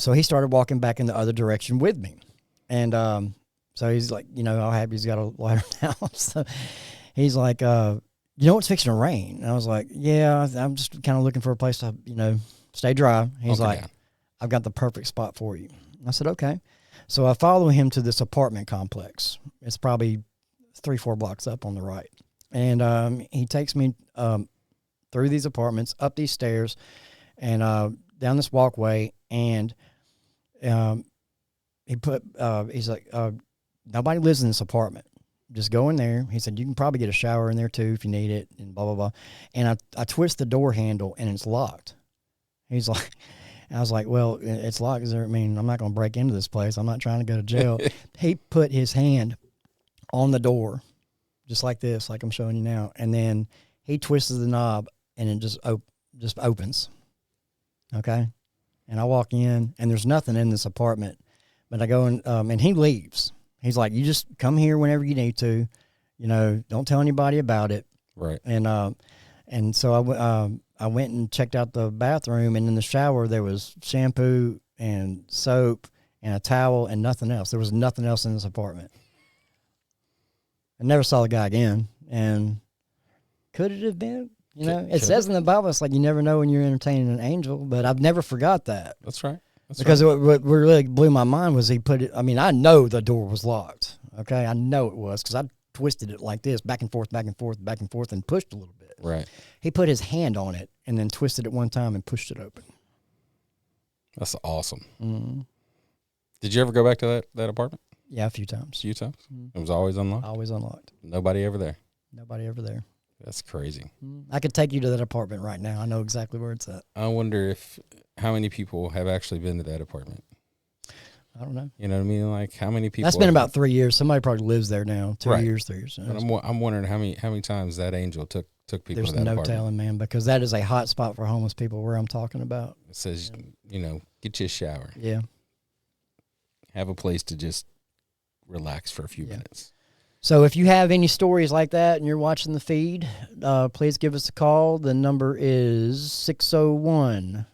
so he started walking back in the other direction with me. And so he's like, how happy he's got a lighter now. So he's like, it's fixing to rain. And I was like, yeah, I'm just kind of looking for a place to, stay dry. He's like, I've got the perfect spot for you. I said, okay. So I follow him to this apartment complex. It's probably 3-4 blocks up on the right. And he takes me through these apartments, up these stairs, and down this walkway. And he's like, nobody lives in this apartment. Just go in there. He said, you can probably get a shower in there too if you need it, and blah, blah, blah. And I twist the door handle, and it's locked. He's like... I was like, well, it's locked. I'm not going to break into this place. I'm not trying to go to jail. He put his hand on the door, just like this, like I'm showing you now. And then he twists the knob, and it just opens. Okay? And I walk in, and there's nothing in this apartment. But I go in, and he leaves. He's like, you just come here whenever you need to. Don't tell anybody about it. Right. And so I went and checked out the bathroom, and in the shower there was shampoo and soap and a towel and nothing else. There was nothing else in this apartment. I never saw the guy again. And could it have been? It says in the Bible, it's like you never know when you're entertaining an angel, but I've never forgot that. That's right. Because what really blew my mind was he put it, I know the door was locked. Okay, I know it was because I twisted it like this, back and forth, back and forth, back and forth, and pushed a little bit. Right. He put his hand on it and then twisted it one time and pushed it open. That's awesome. Mm-hmm. Did you ever go back to that apartment? Yeah, a few times. Mm-hmm. It was always unlocked? Always unlocked. Nobody ever there? Nobody ever there. That's crazy. Mm-hmm. I could take you to that apartment right now. I know exactly where it's at. I wonder how many people have actually been to that apartment. I don't know. You know what I mean? Like how many people? That's been about 3 years. Somebody probably lives there now. 3 Right. years, 3 years. But I'm wondering how many times that angel took people There's to that no apartment. telling, man, because that is a hot spot for homeless people where I'm talking about. It says, get you a shower. Yeah. Have a place to just relax for a few minutes. So if you have any stories like that and you're watching the feed, please give us a call. The number is 601.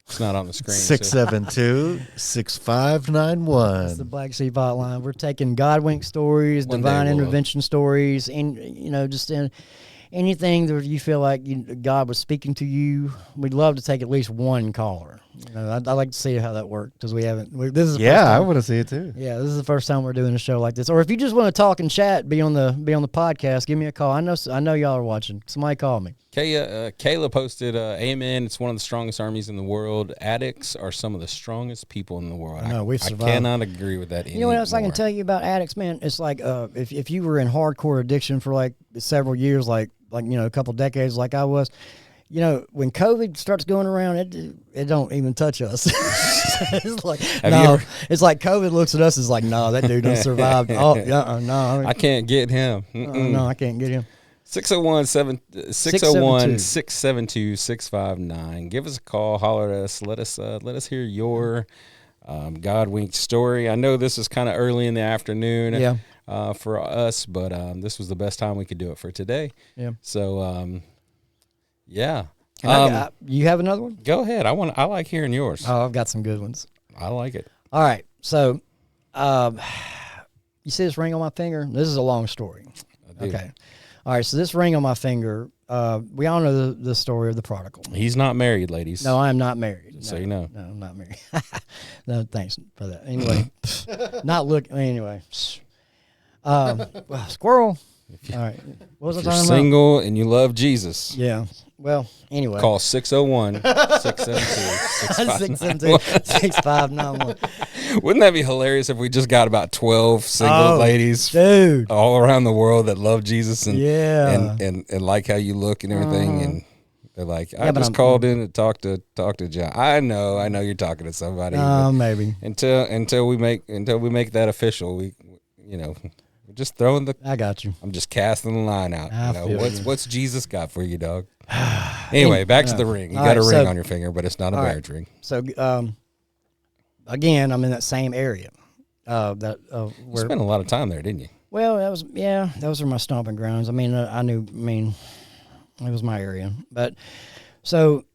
It's not on the screen. 672-6591. That's the Black Sheep Hotline. We're taking Godwink stories, One divine day we'll- intervention stories, and just anything that you feel like God was speaking to you. We'd love to take at least one caller. I'd like to see how that worked because we haven't. This is the first Yeah, time. I want to see it too. Yeah, this is the first time we're doing a show like this. Or if you just want to talk and chat, be on the podcast, give me a call. I know y'all are watching. Somebody call me. Kayla posted, "Amen. It's one of the strongest armies in the world. Addicts are some of the strongest people in the world." I know, we've I survived. cannot agree with that. You know what else I can tell you about addicts, man? It's like if you were in hardcore addiction for like several years, like a couple decades, like I was. When COVID starts going around, it don't even touch us. It's like it's like COVID looks at us as like, no, that dude done survived. Oh, yeah, no, I can't get him. no, I can't get him. 601-672-6559. Give us a call, holler at us. Let us hear your Godwink story. I know this is kind of early in the afternoon for us, but this was the best time we could do it for today. Yeah. So yeah. You have another one? Go ahead. I like hearing yours. Oh, I've got some good ones. I like it. All right. So, you see this ring on my finger? This is a long story. I do. Okay. All right. So this ring on my finger, we all know the story of the prodigal. He's not married, ladies. No, I am not married. So you know. No, I'm not married. No, thanks for that. Anyway, not looking. Anyway, squirrel. All right. What was I If you're talking single and you love Jesus, about? Yeah. Well, anyway. call 601-672-6591. 672-6591. Wouldn't that be hilarious if we just got about 12 single ladies Dude. all around the world that love Jesus and Yeah. and like how you look and everything, and they're like, I Yeah, but just I'm- called in to talk to John. I know you're talking to somebody. but Maybe. until we make that official, we We're just throwing the. I got you. I'm just casting the line out. I feel you. What's Jesus got for you, dog? Anyway, back to the ring. You got a ring on your finger, but it's not a marriage ring. So, again, I'm in that same area. You spent a lot of time there, didn't you? Well, those were my stomping grounds. I mean, it was my area. But so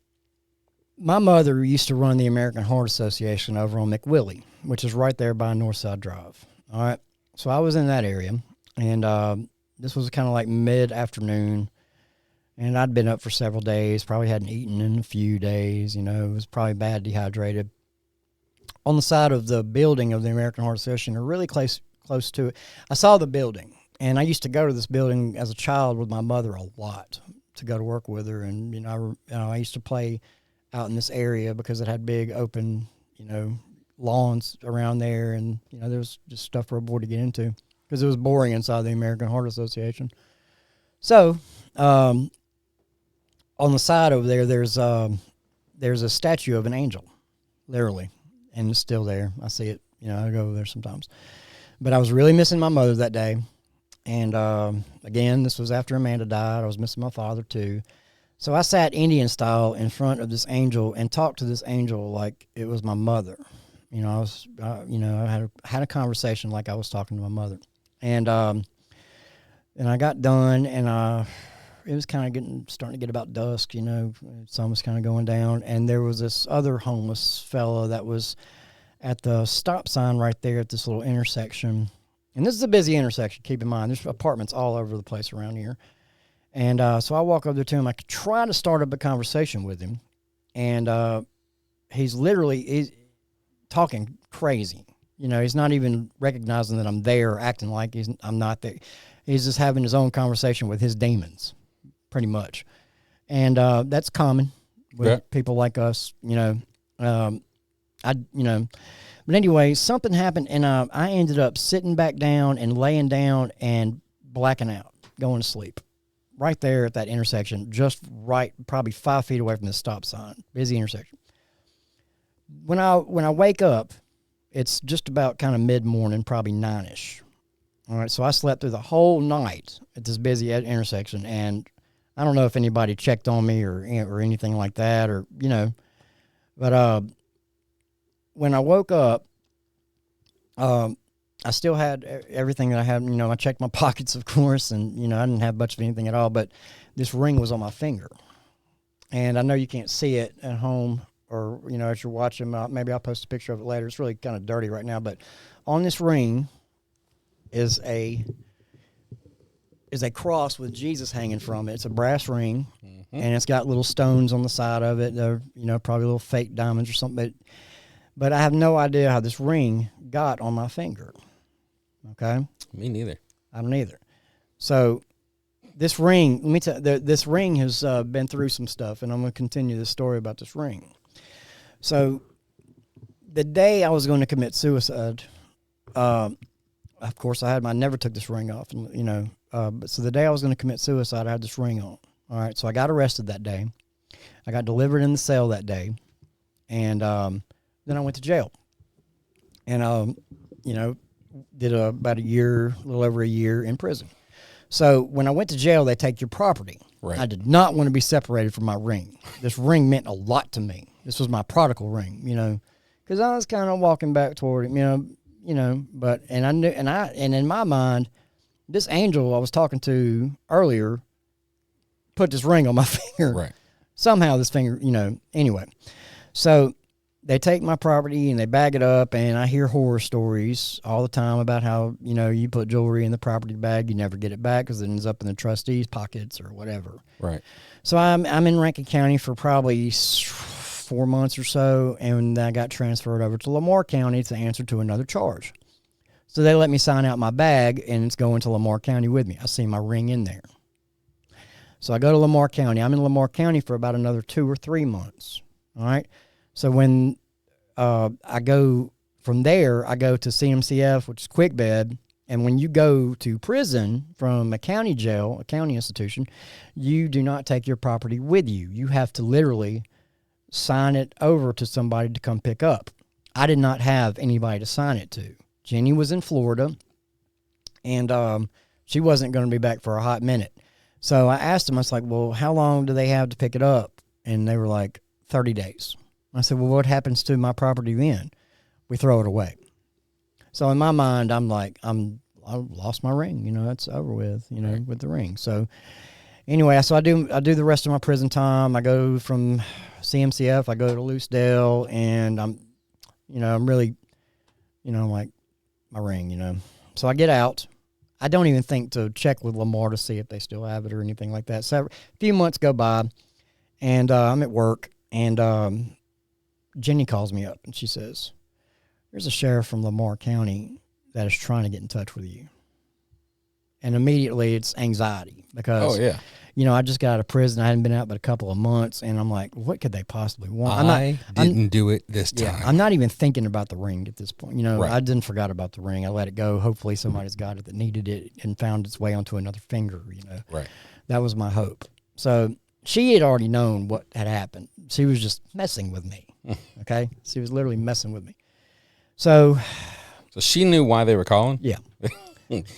my mother used to run the American Heart Association over on McWillie, which is right there by Northside Drive. All right. So I was in that area, and this was kind of like mid-afternoon, and I'd been up for several days, probably hadn't eaten in a few days, it was probably bad dehydrated. On the side of the building of the American Heart Association, or really close to it, I saw the building, and I used to go to this building as a child with my mother a lot to go to work with her, and I used to play out in this area because it had big open, lawns around there, and there was just stuff for a boy to get into because it was boring inside the American Heart Association. So, on the side over there, there's a statue of an angel, literally, and it's still there. I see it. I go over there sometimes. But I was really missing my mother that day. And again, this was after Amanda died. I was missing my father too. So I sat Indian style in front of this angel and talked to this angel like it was my mother. I had a conversation like I was talking to my mother. And I got done, and it was kind of starting to get about dusk, sun was kind of going down, and there was this other homeless fellow that was at the stop sign right there at this little intersection. And this is a busy intersection, keep in mind. There's apartments all over the place around here. And so I walk over to him. I try to start up a conversation with him, and he's talking crazy. He's not even recognizing that I'm there, acting like I'm not there. He's just having his own conversation with his demons, pretty much. And that's common with people like us, But anyway, something happened, and I ended up sitting back down and laying down and blacking out, going to sleep, right there at that intersection, just right, probably 5 feet away from the stop sign, busy intersection. When I wake up, it's just about kind of mid-morning, probably 9-ish. All right, so I slept through the whole night at this busy intersection, and I don't know if anybody checked on me or anything like that, but when I woke up, I still had everything that I had. I checked my pockets, of course, and I didn't have much of anything at all. But this ring was on my finger, and I know you can't see it at home, or as you're watching. Maybe I'll post a picture of it later. It's really kind of dirty right now, but on this ring is a cross with Jesus hanging from it. It's a brass ring, and it's got little stones on the side of it. They're probably little fake diamonds or something, but I have no idea how this ring got on my finger. Okay? Me neither. I don't either. So this ring, let me tell you, this ring has been through some stuff, and I'm going to continue this story about this ring. So the day I was going to commit suicide, of course, I never took this ring off, but so the day I was going to commit suicide, I had this ring on. All right, so I got arrested that day. I got delivered in the cell that day, and then I went to jail, and did about a little over a year in prison. So when I went to jail, they take your property. Right. I did not want to be separated from my ring. This ring meant a lot to me. This was my prodigal ring, because I was kind of walking back toward it, but and I knew, and in my mind, this angel I was talking to earlier put this ring on my finger. Right. Somehow this finger, anyway. So they take my property and they bag it up, and I hear horror stories all the time about how, you put jewelry in the property bag, you never get it back because it ends up in the trustee's pockets or whatever. Right. So I'm in Rankin County for probably 4 months or so, and I got transferred over to Lamar County to answer to another charge. So they let me sign out my bag, and it's going to Lamar County with me. I see my ring in there. So I go to Lamar County. I'm in Lamar County for about another 2 or 3 months. All right. So when I go from there, I go to CMCF, which is quick bed. And when you go to prison from a county jail, a county institution, you do not take your property with you. You have to literally sign it over to somebody to come pick up. I did not have anybody to sign it to. Jenny was in Florida, and she wasn't going to be back for a hot minute. So I asked them, I was like, well, how long do they have to pick it up? And they were like, 30 days. I said, well, what happens to my property then? We throw it away. So in my mind, I'm like, I lost my ring. It's over with, with the ring. So anyway, so I do the rest of my prison time. I go from CMCF, I go to Loosedale, and I'm really, like my ring, So I get out. I don't even think to check with Lamar to see if they still have it or anything like that. So a few months go by, and I'm at work, and Jenny calls me up, and she says, there's a sheriff from Lamar County that is trying to get in touch with you. And immediately it's anxiety because, I just got out of prison. I hadn't been out but a couple of months, and I'm like, what could they possibly want? I didn't do it this time. Yeah, I'm not even thinking about the ring at this point. Right. I didn't forget about the ring. I let it go. Hopefully somebody's got it that needed it and found its way onto another finger, Right. That was my hope. So she had already known what had happened. She was just messing with me, okay? She was literally messing with me. So she knew why they were calling? Yeah.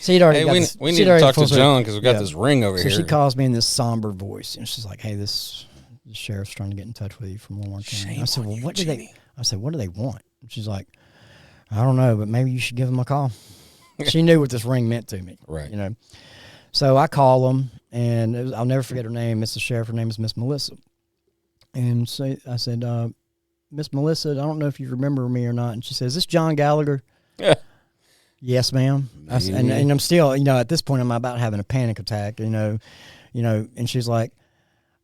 She'd already we need to talk to John because we've got this ring over here. So she calls me in this somber voice, and she's like, hey, this sheriff's trying to get in touch with you from Lamar County. I said, well, what do they want? And she's like, I don't know, but maybe you should give them a call. She knew what this ring meant to me. Right. So I call them, and I'll never forget her name. Mrs. Sheriff, her name is Miss Melissa. And so I said, Miss Melissa, I don't know if you remember me or not. And she says, this John Gallagher? Yeah. Yes, ma'am. And I'm still, at this point, I'm about having a panic attack, and she's like,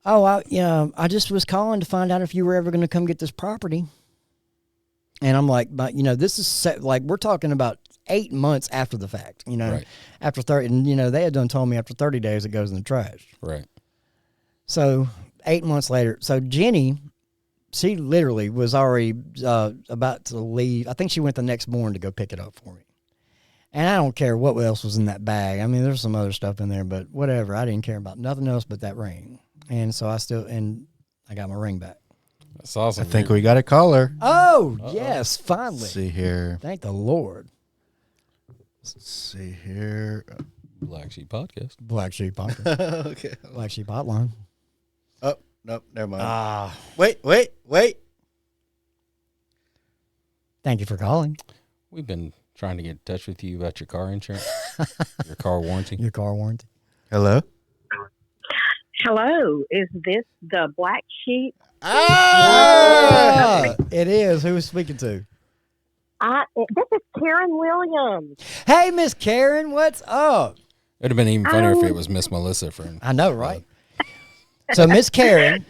oh, I just was calling to find out if you were ever going to come get this property. And I'm like, but, this is we're talking about 8 months after the fact, right. After 30, and, they had done told me after 30 days it goes in the trash. Right. So 8 months later, so Jenny, she literally was already about to leave. I think she went the next morning to go pick it up for me. And I don't care what else was in that bag. I mean, there's some other stuff in there, but whatever. I didn't care about nothing else but that ring. And so I got my ring back. That's awesome. I think we got a caller. Oh, yes, finally. Let's see here. Thank the Lord. Let's see here. Black Sheep Podcast. Black Sheep Podcast. Okay. Black Sheep Hotline. Oh, nope, never mind. Wait. Wait. Thank you for calling. We've been trying to get in touch with you about your car insurance, your car warranty. Your car warranty. Hello? Hello, is this the Black Sheep? It is. Who is speaking to? This is Karen Williams. Hey, Miss Karen, what's up? It would have been even funnier if it was Miss Melissa from. I know, right? So Miss Karen,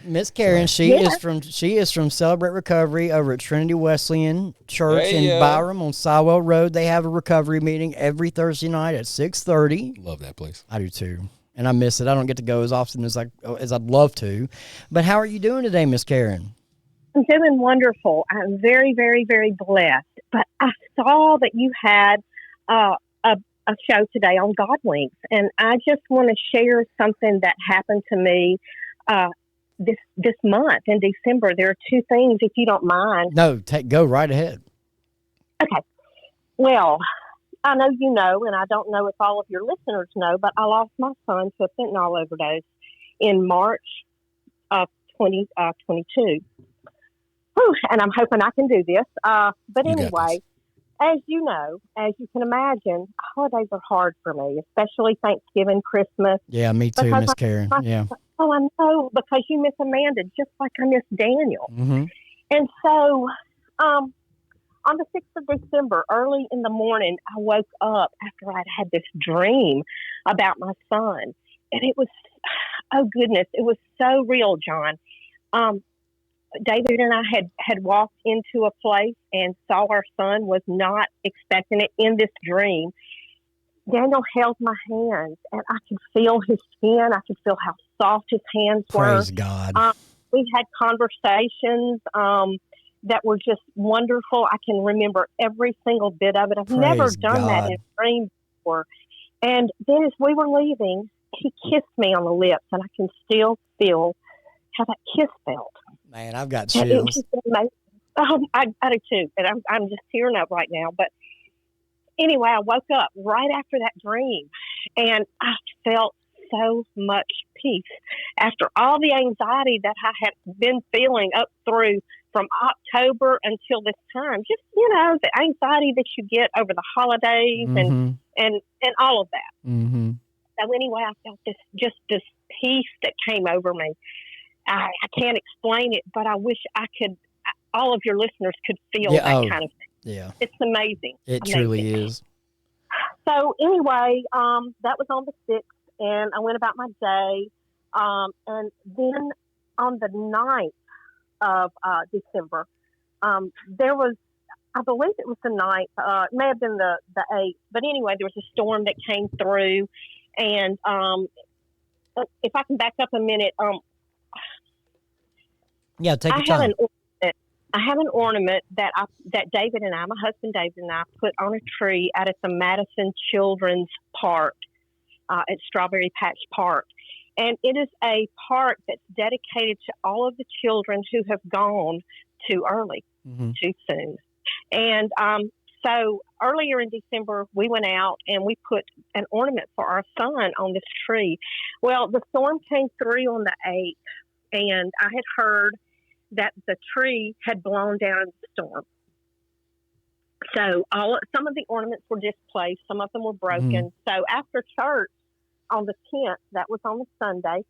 she is from Celebrate Recovery over at Trinity Wesleyan Church in Byram on Sywell Road. They have a recovery meeting every Thursday night at 6:30. Love that place. I do too, and I miss it. I don't get to go as often as I'd love to. But how are you doing today, Miss Karen? I'm doing wonderful. I'm very, very, very blessed. But I saw that you had a show today on Godwinks, and I just want to share something that happened to me this month in December. There are two things, if you don't mind. No, go right ahead. Okay. Well, I know you know, and I don't know if all of your listeners know, but I lost my son to a fentanyl overdose in March of 2022. And I'm hoping I can do this. But anyway, as you know, as you can imagine, holidays are hard for me, especially Thanksgiving, Christmas. Yeah, me too, Miss Karen. Yeah. Oh, I know, because you miss Amanda just like I miss Daniel. Mm-hmm. And so on the 6th of December, early in the morning, I woke up after I'd had this dream about my son. And it was, oh goodness, it was so real, John. David and I had walked into a place and saw our son, was not expecting it in this dream. Daniel held my hands, and I could feel his skin. I could feel how soft his hands were. Praise God. We had conversations that were just wonderful. I can remember every single bit of it. I've never done that in a dream before. And then as we were leaving, he kissed me on the lips, and I can still feel how that kiss felt. Man, I've got chills. I do too, and I'm just tearing up right now. But anyway, I woke up right after that dream, and I felt so much peace after all the anxiety that I had been feeling up through from October until this time. Just the anxiety that you get over the holidays Mm-hmm. and all of that. Mm-hmm. So anyway, I felt this peace that came over me. I can't explain it, but I wish all of your listeners could feel Yeah. that Oh, kind of thing. yeah. It's amazing. It Amazing. truly is. So anyway, that was on the 6th, and I went about my day. And then on the 9th of December, there was, I believe it was the 9th, it may have been the 8th, but anyway, there was a storm that came through. And if I can back up a minute, Yeah, take your time. I have an ornament that David and I, my husband David and I, put on a tree out at the Madison Children's Park at Strawberry Patch Park. And it is a park that's dedicated to all of the children who have gone too early, too soon. And so earlier in December, we went out and we put an ornament for our son on this tree. Well, the storm came through on the 8th, and I had heard that the tree had blown down in the storm. So some of the ornaments were displaced, some of them were broken. So after church on the 10th, that was on the Sunday,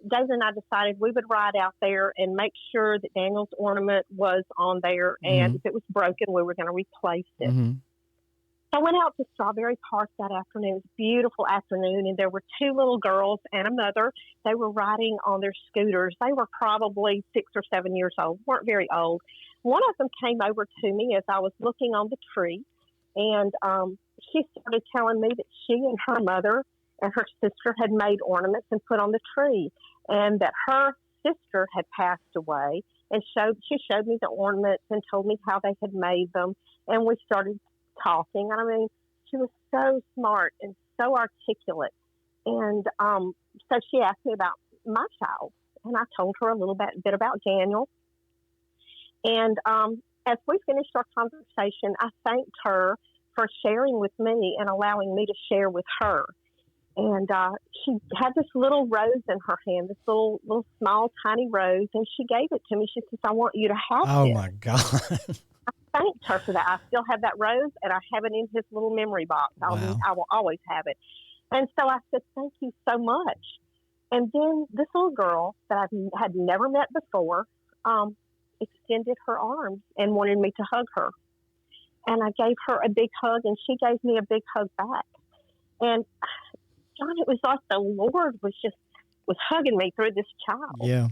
David and I decided we would ride out there and make sure that Daniel's ornament was on there, and if it was broken, we were going to replace it. I went out to Strawberry Park that afternoon. It was a beautiful afternoon, and there were two little girls and a mother. They were riding on their scooters. They were probably 6 or 7 years old, weren't very old. One of them came over to me as I was looking on the tree, and she started telling me that she and her mother and her sister had made ornaments and put on the tree, and that her sister had passed away, and she showed me the ornaments and told me how they had made them, and we started talking. I mean, she was so smart and so articulate, and so she asked me about my child, and I told her a little bit about Daniel. And as we finished our conversation, I thanked her for sharing with me and allowing me to share with her. And she had this little rose in her hand, this little small, tiny rose, and she gave it to me. She says, "I want you to have Oh, this." my God. I thanked her for that. I still have that rose, and I have it in his little memory box. Wow. I will always have it. And so I said, "Thank you so much." And then this little girl that I had never met before extended her arms and wanted me to hug her. And I gave her a big hug, and she gave me a big hug back. And John, it was like the Lord was hugging me through this child. Yeah.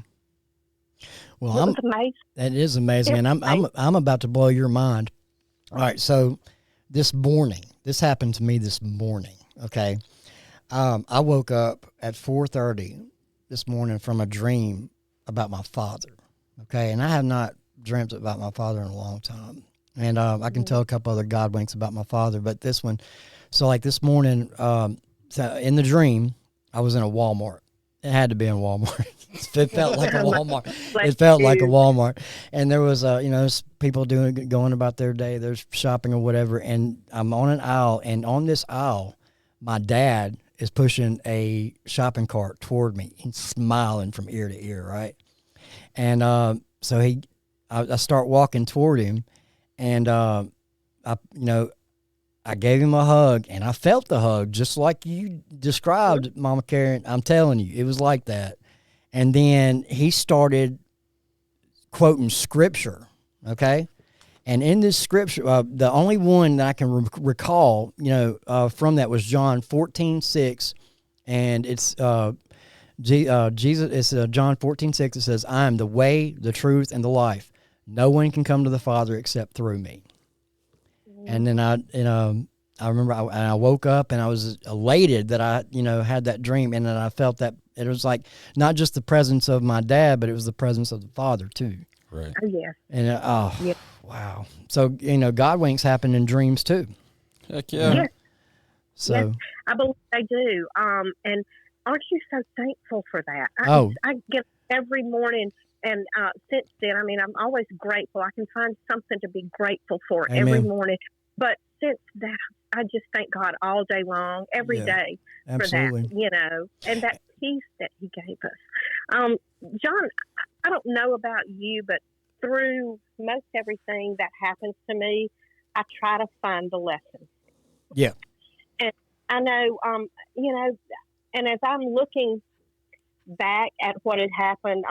Well, it was amazing. That is amazing, and I'm about to blow your mind. All right, so this happened to me this morning. Okay, I woke up at 4:30 this morning from a dream about my father. Okay, and I have not dreamt about my father in a long time, and I can tell a couple other Godwinks about my father, but this one. So like this morning, so in the dream, I was in a Walmart. It had to be in Walmart. It felt like a Walmart. It felt like a Walmart. And there was, people going about their day. There's shopping or whatever. And I'm on an aisle. And on this aisle, my dad is pushing a shopping cart toward me. He's smiling from ear to ear, right? And so I start walking toward him. And, I gave him a hug, and I felt the hug just like you described, Mama Karen. I'm telling you, it was like that. And then he started quoting scripture, okay? And in this scripture, the only one that I can recall, from that was John 14:6, and it's Jesus. It's John 14:6. It says, "I am the way, the truth, and the life. No one can come to the Father except through me." And then I remember I woke up and I was elated that I, had that dream, and then I felt that it was like not just the presence of my dad, but it was the presence of the Father too. Right. Oh, yeah. And wow. So Godwinks happen in dreams too. Heck yeah. Yes. So yes, I believe they do. And aren't you so thankful for that? I get every morning. And since then, I'm always grateful. I can find something to be grateful for every morning. But since that, I just thank God all day long, every day absolutely. for that, and that peace that He gave us. John, I don't know about you, but through most everything that happens to me, I try to find the lesson. Yeah. And I know, and as I'm looking back at what had happened,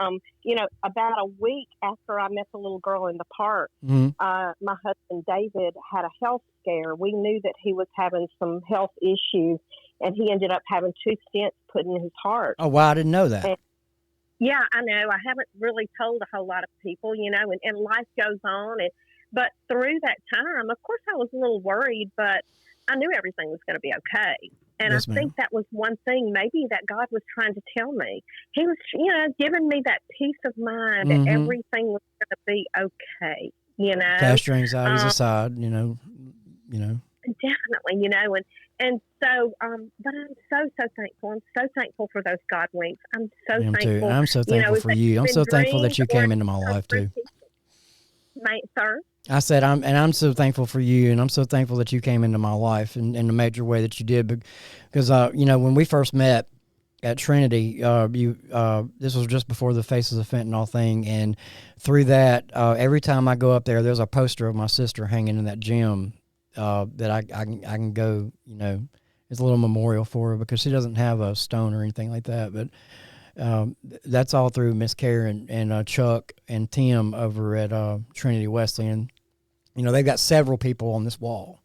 about a week after I met the little girl in the park, Mm-hmm. My husband David had a health scare. We knew that he was having some health issues, and he ended up having 2 stents put in his heart. Oh, wow. I didn't know that. And, yeah, I know. I haven't really told a whole lot of people, and life goes on. But through that time, of course, I was a little worried, but I knew everything was going to be okay. And Yes, I think that was one thing maybe that God was trying to tell me. He was, giving me that peace of mind that everything was going to be okay, Cast your anxieties aside, Definitely, and so, but I'm so thankful. I'm so thankful for those Godwinks. I'm so I am thankful. too. And I'm so thankful for you. I'm so thankful that you came into my life too. Sir? I said, I'm so thankful for you, and I'm so thankful that you came into my life in the major way that you did. Because, when we first met at Trinity, this was just before the Faces of Fentanyl thing, and through that, every time I go up there, there's a poster of my sister hanging in that gym that I can go, it's a little memorial for her because she doesn't have a stone or anything like that, but that's all through Miss Karen and Chuck and Tim over at Trinity Wesleyan. They've got several people on this wall,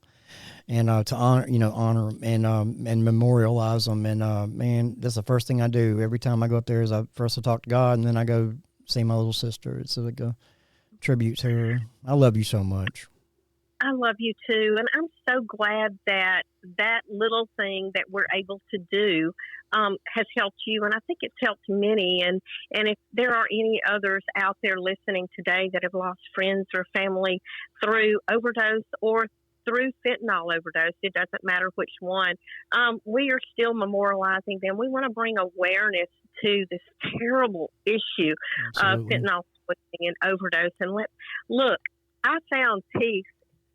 and to honor them and memorialize them. And man, that's the first thing I do every time I go up there. Is I first talk to God, and then I go see my little sister. It's like a tribute to her. I love you so much. I love you too, and I'm so glad that little thing that we're able to do has helped you, and I think it's helped many. And if there are any others out there listening today that have lost friends or family through overdose or through fentanyl overdose, it doesn't matter which one, we are still memorializing them. We want to bring awareness to this terrible issue of fentanyl and overdose. And look, I found peace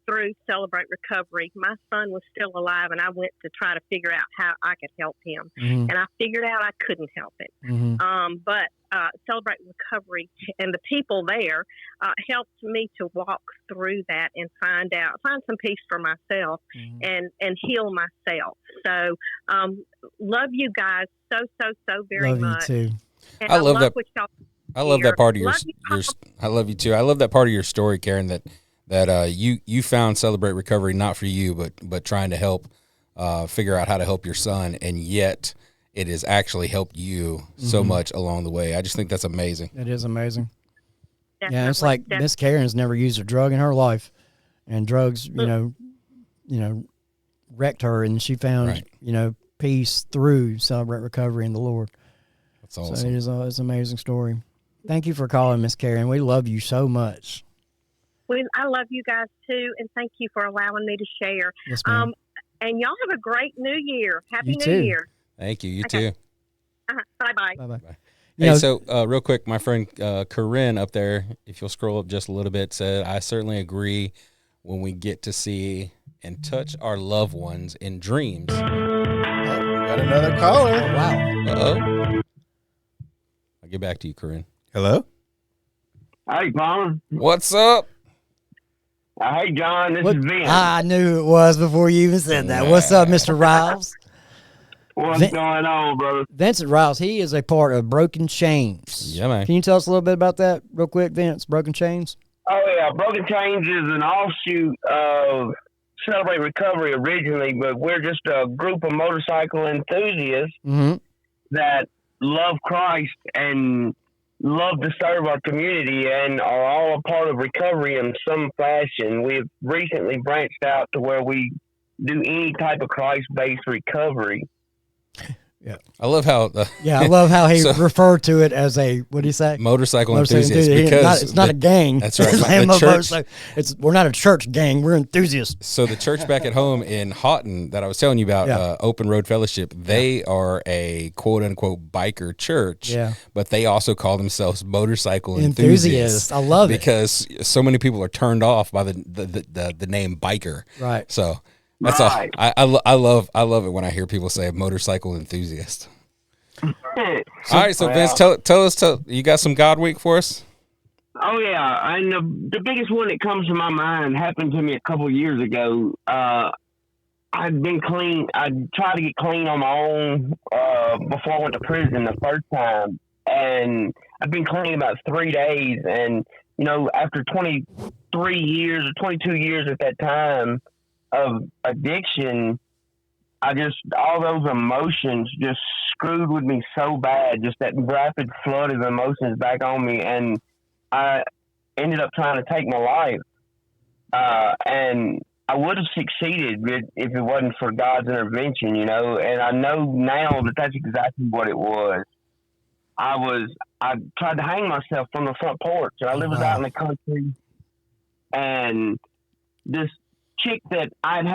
through Celebrate Recovery. My son was still alive, and I went to try to figure out how I could help him. And I figured out I couldn't help him. But Celebrate Recovery and the people there helped me to walk through that and find some peace for myself and heal myself. So love you guys so very much. Love you too. And I love that. What y'all I love that part of your. you. I love you too. I love that part of your story, Karen. That you found Celebrate Recovery not for you, but trying to help figure out how to help your son, and yet it has actually helped you so much along the way. I just think that's amazing. It is amazing. Definitely, yeah, it's like Miss Karen's never used a drug in her life, and drugs, wrecked her, and she found peace through Celebrate Recovery and the Lord. That's awesome. So it's an amazing story. Thank you for calling, Miss Karen. We love you so much. I love you guys too, and thank you for allowing me to share. Yes, ma'am. And y'all have a great New Year. Happy You New too. Year. Thank you. You too. Bye-bye. Bye-bye. Hey, so real quick, my friend Corinne up there, if you'll scroll up just a little bit, said, I certainly agree when we get to see and touch our loved ones in dreams. Oh, we got another caller. Wow. Uh-oh. I'll get back to you, Corinne. Hello? Hey, Paula. What's up? Hey, John. This is Vince. I knew it was before you even said that. What's up, Mr. Riles? What's going on, brother? Vincent Riles, he is a part of Broken Chains. Yeah, man. Can you tell us a little bit about that real quick, Vince? Broken Chains? Oh, yeah. Broken Chains is an offshoot of Celebrate Recovery originally, but we're just a group of motorcycle enthusiasts that love Christ and love to serve our community and are all a part of recovery in some fashion. We've recently branched out to where we do any type of Christ-based recovery. Yeah. I love how I love how he So- referred to it as a, what do you say? motorcycle Motorcycle enthusiast, because it's not a gang. That's right. It's The not a church- motorcycle. We're not a church gang. We're enthusiasts. So the church back at home in Houghton that I was telling you about, Yeah. Open Road Fellowship, they are a quote unquote biker church, Yeah. but they also call themselves motorcycle Enthusiasts. enthusiasts. I love it. because so many people are turned off by the name biker. Right. So that's Right. all. I love it when I hear people say motorcycle enthusiast. All right, so Vince, tell us, you got some Godwink for us? Oh yeah, and the biggest one that comes to my mind happened to me a couple years ago. I'd been clean. I tried to get clean on my own before I went to prison the first time, and I've been clean about 3 days. And you know, after 23 years or 22 years at that time of addiction, all those emotions just screwed with me so bad. Just that rapid flood of emotions back on me, and I ended up trying to take my life. And I would have succeeded if it wasn't for God's intervention, you know. And I know now that that's exactly what it was. I tried to hang myself from the front porch. I lived out in the country, and this chick that I'd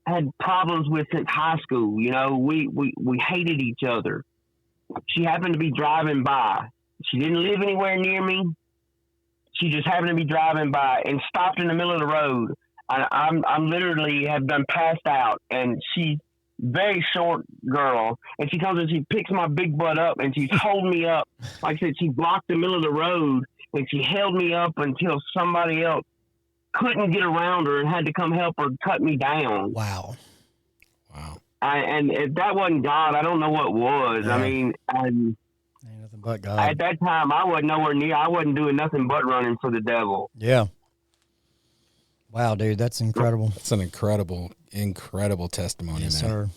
had problems with since high school, you know, we hated each other. She happened to be driving by. She didn't live anywhere near me. She just happened to be driving by and stopped in the middle of the road. I'm literally have been passed out, and she's very short girl, and she comes and she picks my big butt up and she's holding me up. Like I said, she blocked the middle of the road and she held me up until somebody else couldn't get around her and had to come help her cut me down. Wow. And if that wasn't God, I don't know what was. Yeah. I mean, Ain't nothing but God. at that time, I wasn't nowhere near. I wasn't doing nothing but running for the devil. Yeah. Wow, dude, that's incredible. That's an incredible testimony, Yes, man. sir.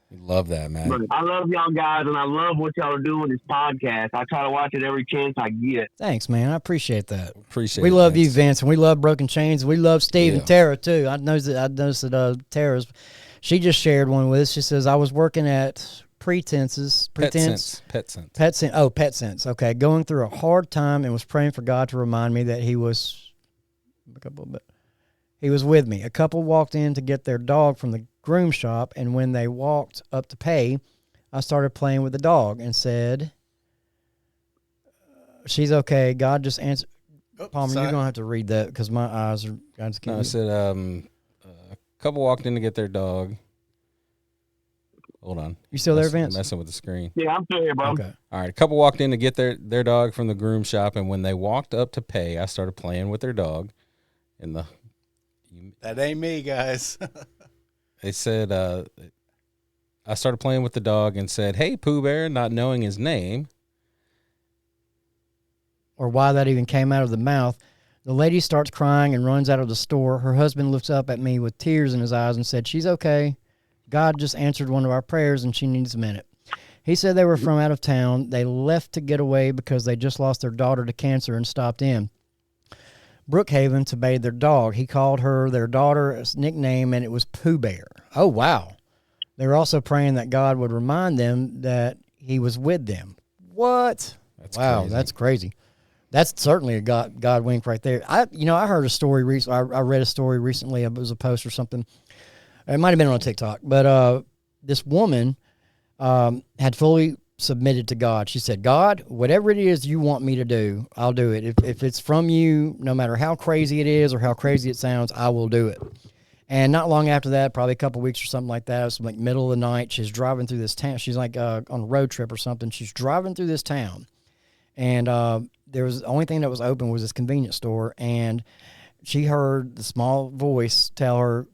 We love that, man. But I love y'all guys, and I love what y'all are doing with this podcast. I try to watch it every chance I get. Thanks, man. I appreciate that. Appreciate We it, love you, Vince. Vince, and we love Broken Chains. We love Steve Yeah. and Tara too. I noticed that Tara's. She just shared one with us. She says, "I was working at Pet Pretense. Sense. Pet Sense. Okay, going through a hard time and was praying for God to remind me that He was with me. A couple walked in to get their dog from the groom shop, and when they walked up to pay, I started playing with the dog and said, she's okay. God just answered." Palmer, you're gonna have to read that because my eyes are. I just No, can't. I said a couple walked in to get their dog. Hold on. You still there, Vince? Messing with the screen. Yeah, I'm still here, bro. Okay. All right. A couple walked in to get their dog from the groom shop, and when they walked up to pay, I started playing with their dog. That ain't me, guys. They said, I started playing with the dog and said, "Hey, Pooh Bear," not knowing his name. Or why that even came out of the mouth. The lady starts crying and runs out of the store. Her husband looks up at me with tears in his eyes and said, "She's okay. God just answered one of our prayers and she needs a minute." He said they were from out of town. They left to get away because they just lost their daughter to cancer and stopped in Brookhaven to bathe their dog. He called her their daughter's nickname, and it was Pooh Bear. Oh, wow. They were also praying that God would remind them that He was with them. What? That's wow, crazy. that's crazy. That's certainly a God wink right there. I heard a story recently. I read a story recently. It was a post or something. It might have been on TikTok, but this woman had fully submitted to God. She said, "God, whatever it is you want me to do, I'll do it. If it's from you, no matter how crazy it is or how crazy it sounds, I will do it." And not long after that, probably a couple weeks or something like that, it was like middle of the night, she's driving through this town. She's like on a road trip or something. She's driving through this town, and there was the only thing that was open was this convenience store, and she heard the small voice tell her,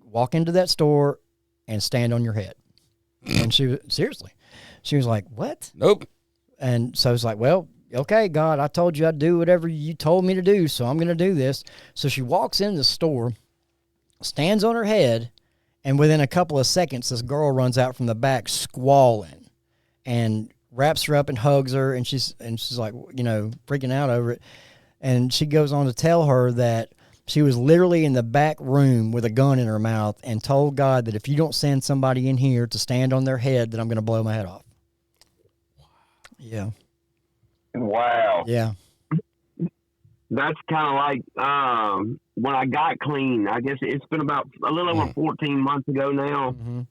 "Walk into that store and stand on your head." And she was like, "What?" Nope. And so it's like, "Well, okay, God, I told you I'd do whatever you told me to do, so I'm going to do this." So she walks in the store, stands on her head, and within a couple of seconds, this girl runs out from the back squalling and wraps her up and hugs her, and she's like, freaking out over it. And she goes on to tell her that She was literally in the back room with a gun in her mouth and told God that if you don't send somebody in here to stand on their head, that I'm going to blow my head off. Yeah. Wow. Yeah. That's kind of like when I got clean. I guess it's been about a little over 14 months ago now. Mm-hmm.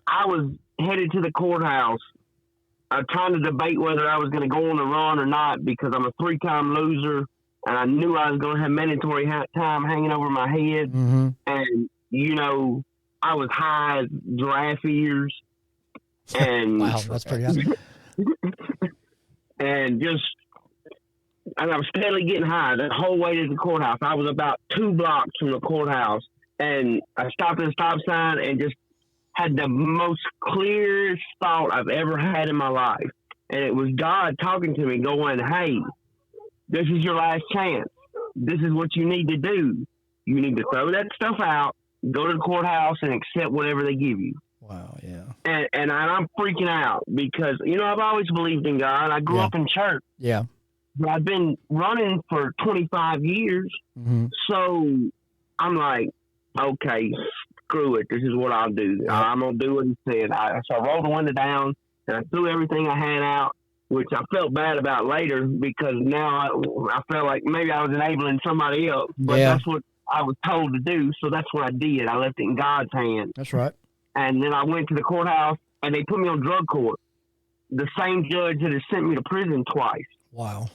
I was headed to the courthouse trying to debate whether I was going to go on the run or not because I'm a 3-time loser, and I knew I was going to have mandatory time hanging over my head. Mm-hmm. And, you know, I was high as giraffe ears. And Wow, that's pretty high. and I was steadily getting high the whole way to the courthouse. I was about 2 blocks from the courthouse, and I stopped at a stop sign and just had the most clearest thought I've ever had in my life. And it was God talking to me going, hey, this is your last chance. This is what you need to do. You need to throw that stuff out, go to the courthouse, and accept whatever they give you. Wow, yeah. And I'm freaking out because, you know, I've always believed in God. I grew up in church. Yeah. But I've been running for 25 years. Mm-hmm. So I'm like, okay, screw it. This is what I'll do. Yep. I'm going to do what he said. So I rolled the window down and I threw everything I had out, which I felt bad about later because now I felt like maybe I was enabling somebody else. But that's what I was told to do. So that's what I did. I left it in God's hands. That's right. And then I went to the courthouse and they put me on drug court. The same judge that has sent me to prison twice. Wow.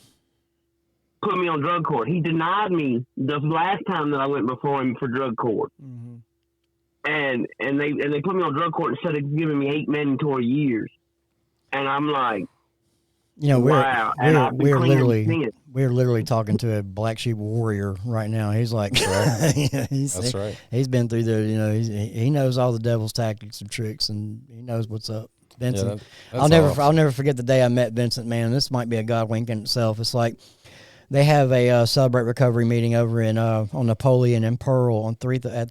Put me on drug court. He denied me the last time that I went before him for drug court. Mm-hmm. And they put me on drug court instead of giving me 8 mandatory years. And I'm like, you know, wow. we're literally talking to a black sheep warrior right now. He's like, That's right. He's been through the, you know, he knows all the devil's tactics and tricks, and he knows what's up. Vincent, yeah, I'll never forget the day I met Vincent. Man, this might be a Godwink in itself. It's like they have a Celebrate Recovery meeting over in on Napoleon and Pearl on at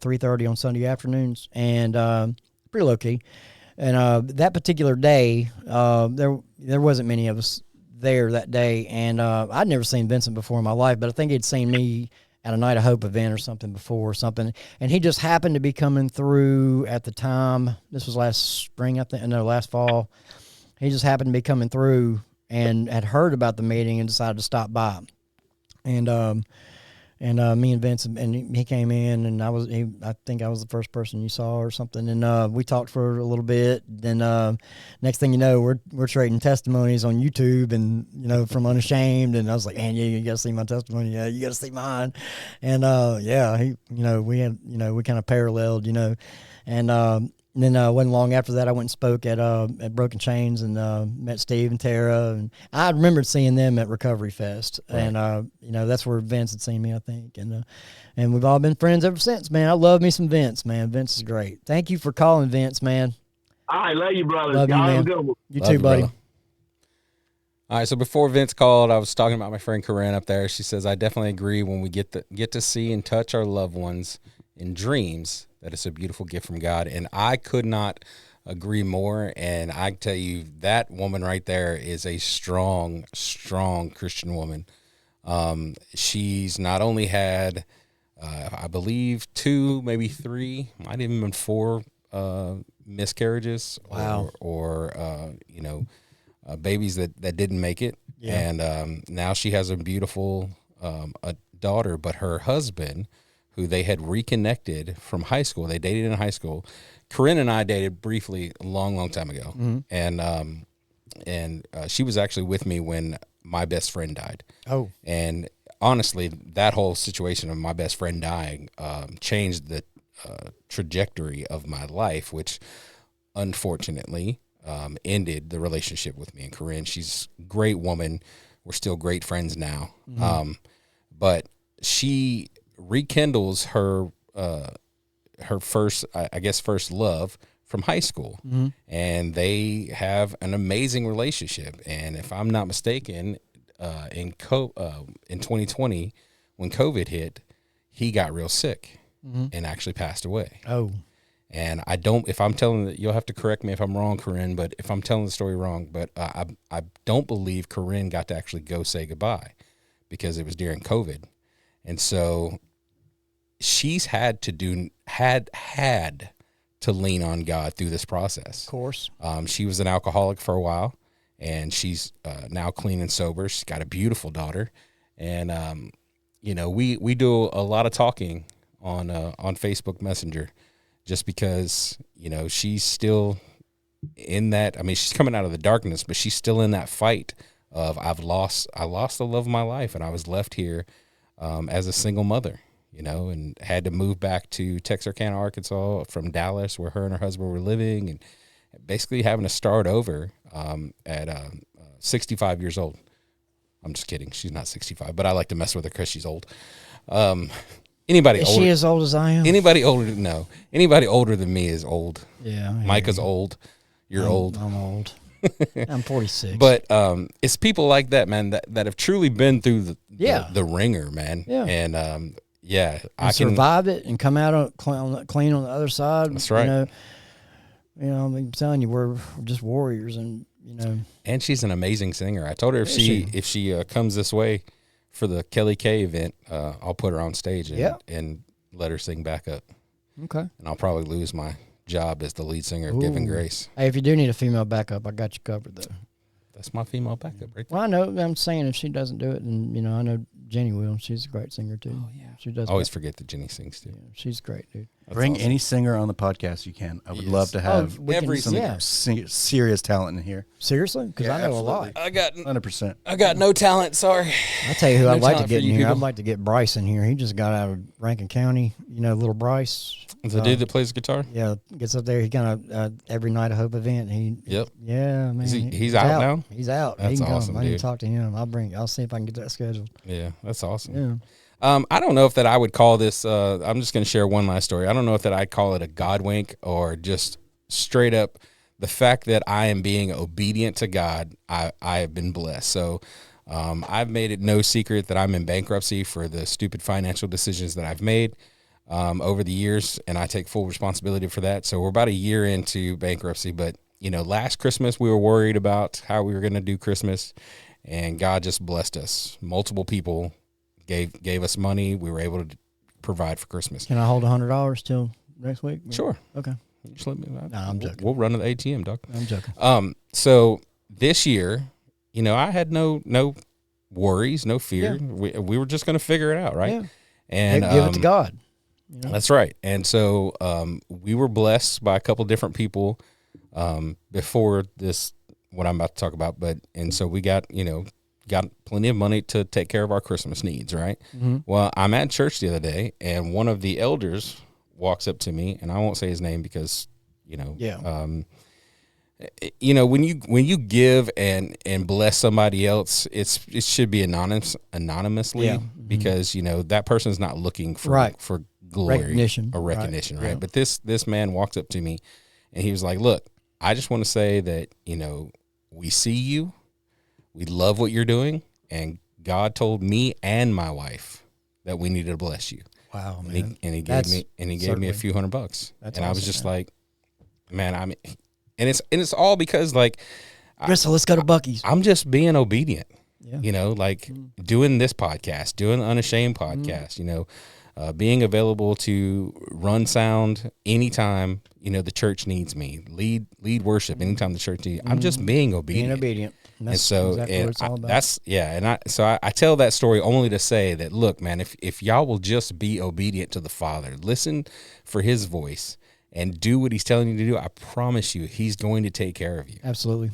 3:30 on Sunday afternoons, and pretty low key. And that particular day, there wasn't many of us there that day, and I'd never seen Vincent before in my life, but I think he'd seen me at a Night of Hope event or something before or something, and he just happened to be coming through at the time. This was last spring, I think, no, last fall. He just happened to be coming through and had heard about the meeting and decided to stop by. And me and Vince, and he came in, and I think I was the first person you saw or something, and we talked for a little bit. Then next thing you know, we're trading testimonies on YouTube, and you know, from Unashamed, and I was like, man, you gotta see my testimony, yeah, you gotta see mine, and he, you know, we kind of paralleled, you know, and then wasn't long after that, I went and spoke at Broken Chains and met Steve and Tara, and I remembered seeing them at Recovery Fest, right. And you know, that's where Vince had seen me, I think, and we've all been friends ever since, man. I love me some Vince, man. Vince is great. Thank you for calling, Vince, man. I love you, brother. Love you, man. You too, buddy. Brother. All right, so before Vince called, I was talking about my friend Corinne up there. She says, I definitely agree when we get to see and touch our loved ones in dreams, that it's a beautiful gift from God. And I could not agree more. And I tell you, that woman right there is a strong, strong Christian woman. She's not only had, I believe, 2, maybe 3, might even been 4 miscarriages. Wow. Or you know, babies that didn't make it. Yeah. And now she has a beautiful a daughter, but her husband, who they had reconnected from high school. They dated in high school. Corinne and I dated briefly a long, long time ago. Mm-hmm. And she was actually with me when my best friend died. Oh. And honestly, that whole situation of my best friend dying changed the trajectory of my life, which unfortunately ended the relationship with me and Corinne. She's a great woman. We're still great friends now. Mm-hmm. But she rekindles her first love from high school. Mm-hmm. And they have an amazing relationship. And if I'm not mistaken, in 2020, when COVID hit, he got real sick and actually passed away. Oh. And if I'm telling it, you'll have to correct me if I'm wrong, Corinne, but if I'm telling the story wrong, but I don't believe Corinne got to actually go say goodbye because it was during COVID. And so she's had to lean on God through this process. Of course. She was an alcoholic for a while, and she's now clean and sober. She's got a beautiful daughter, and we do a lot of talking on Facebook Messenger, just because she's still in that. I mean, she's coming out of the darkness, but she's still in that fight of I lost the love of my life, and I was left here as a single mother. And had to move back to Texarkana, Arkansas from Dallas, where her and her husband were living, and basically having to start over at 65 years old. I'm just kidding. She's not 65, but I like to mess with her because she's old. Anybody Is older? she as old as I am? Anybody older? No. Anybody older than me is old. Yeah. Micah's old. You're old. I'm old. I'm 46. But it's people like that, man, that have truly been through the ringer, man. Yeah. And I can survive it and come out clean on the other side. That's right. I'm telling you, we're just warriors, and And she's an amazing singer. I told her if she comes this way for the Kelly K event, I'll put her on stage and let her sing back up. Okay. And I'll probably lose my job as the lead singer of Giving Grace. Hey, if you do need a female backup, I got you covered though. That's my female backup right there. Well, I know. I'm saying if she doesn't do it, and I know Jenny will. She's a great singer too. Oh yeah, she does. I always forget that Jenny sings too. Yeah, she's great, dude. Bring awesome. Any singer on the podcast you can. I would love to have serious talent in here. Seriously? Because I know absolutely. A lot. I got 100%. I got no talent. Sorry. I'll tell you who I'd like to get in here. I'd like to get Bryce in here. He just got out of Rankin County. Little Bryce. The dude that plays guitar. Yeah, gets up there. He kind of every night of Hope event. Yeah, man. He's out now. He's out. That's he can awesome. Come. I need to talk to him. I'll see if I can get that scheduled. Yeah, that's awesome. Yeah. I don't know if that I would call this. I'm just going to share one last story. I don't know if that I'd call it a Godwink or just straight up the fact that I am being obedient to God. I have been blessed. So I've made it no secret that I'm in bankruptcy for the stupid financial decisions that I've made over the years, and I take full responsibility for that. So we're about a year into bankruptcy, but last Christmas we were worried about how we were going to do Christmas, and God just blessed us. Multiple people gave us money. We were able to provide for Christmas. Can I hold $100 till next week? Sure. Okay. Just let me know. No, I'm joking. We'll run to the ATM, Doc. I'm joking. So this year, I had no worries, no fear. Yeah. We were just going to figure it out, right? Yeah. And give it to God. That's right. And so we were blessed by a couple different people before this, what I'm about to talk about. And so we got plenty of money to take care of our Christmas needs, right? Mm-hmm. Well, I'm at church the other day, and one of the elders walks up to me, and I won't say his name because, when you give and bless somebody else, it should be anonymously because that person's not looking for glory or recognition, right? But this man walks up to me, and he was like, "Look, I just want to say that we see you, we love what you're doing, and God told me and my wife that we needed to bless you." Wow, man! And he gave me a few $100, and awesome, I was just like, man, and it's all because Gristle, let's go to Buc-ee's. I'm just being obedient, doing this podcast, doing the Unashamed podcast, being available to run sound anytime, the church needs me, lead worship anytime the church needs. I'm just being obedient. Being obedient. And so exactly what it's all about. I tell that story only to say that, look, man, if y'all will just be obedient to the Father, listen for his voice and do what he's telling you to do, I promise you, he's going to take care of you. Absolutely.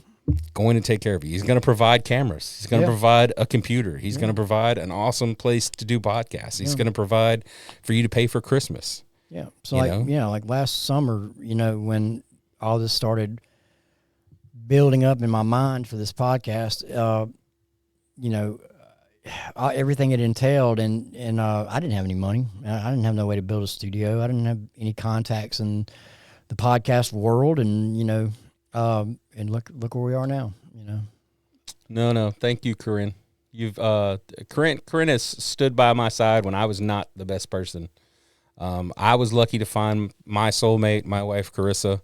Going to take care of you. He's going to provide cameras. He's going to provide a computer. He's going to provide an awesome place to do podcasts. He's going to provide for you to pay for Christmas. Yeah. So like last summer, when all this started building up in my mind for this podcast, everything it entailed, and I didn't have any money. I didn't have no way to build a studio. I didn't have any contacts in the podcast world, and and look where we are now. No, thank you, Corinne. You've Corinne has stood by my side when I was not the best person. I was lucky to find my soulmate, my wife Carissa.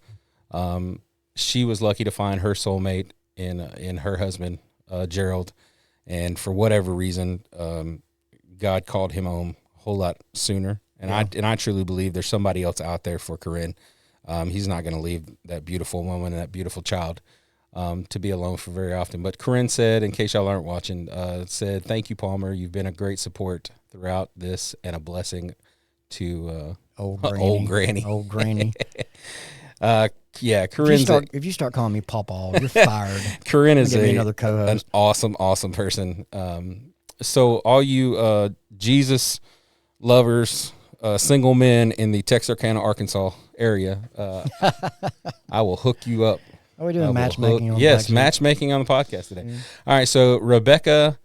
She was lucky to find her soulmate in her husband, Gerald. And for whatever reason, God called him home a whole lot sooner. And I truly believe there's somebody else out there for Corinne. He's not going to leave that beautiful woman and that beautiful child to be alone for very often. But Corinne said, in case y'all aren't watching, said, "Thank you, Palmer. You've been a great support throughout this and a blessing to Old Granny. Old Granny. Yeah, Corinne's if you start calling me Pawpaw, you're fired. Corinne is another an co-host. awesome person. So all you Jesus lovers, single men in the Texarkana, Arkansas area, I will hook you up. Are we doing matchmaking on the Yes, podcast? matchmaking on the podcast today. All right, so Rebecca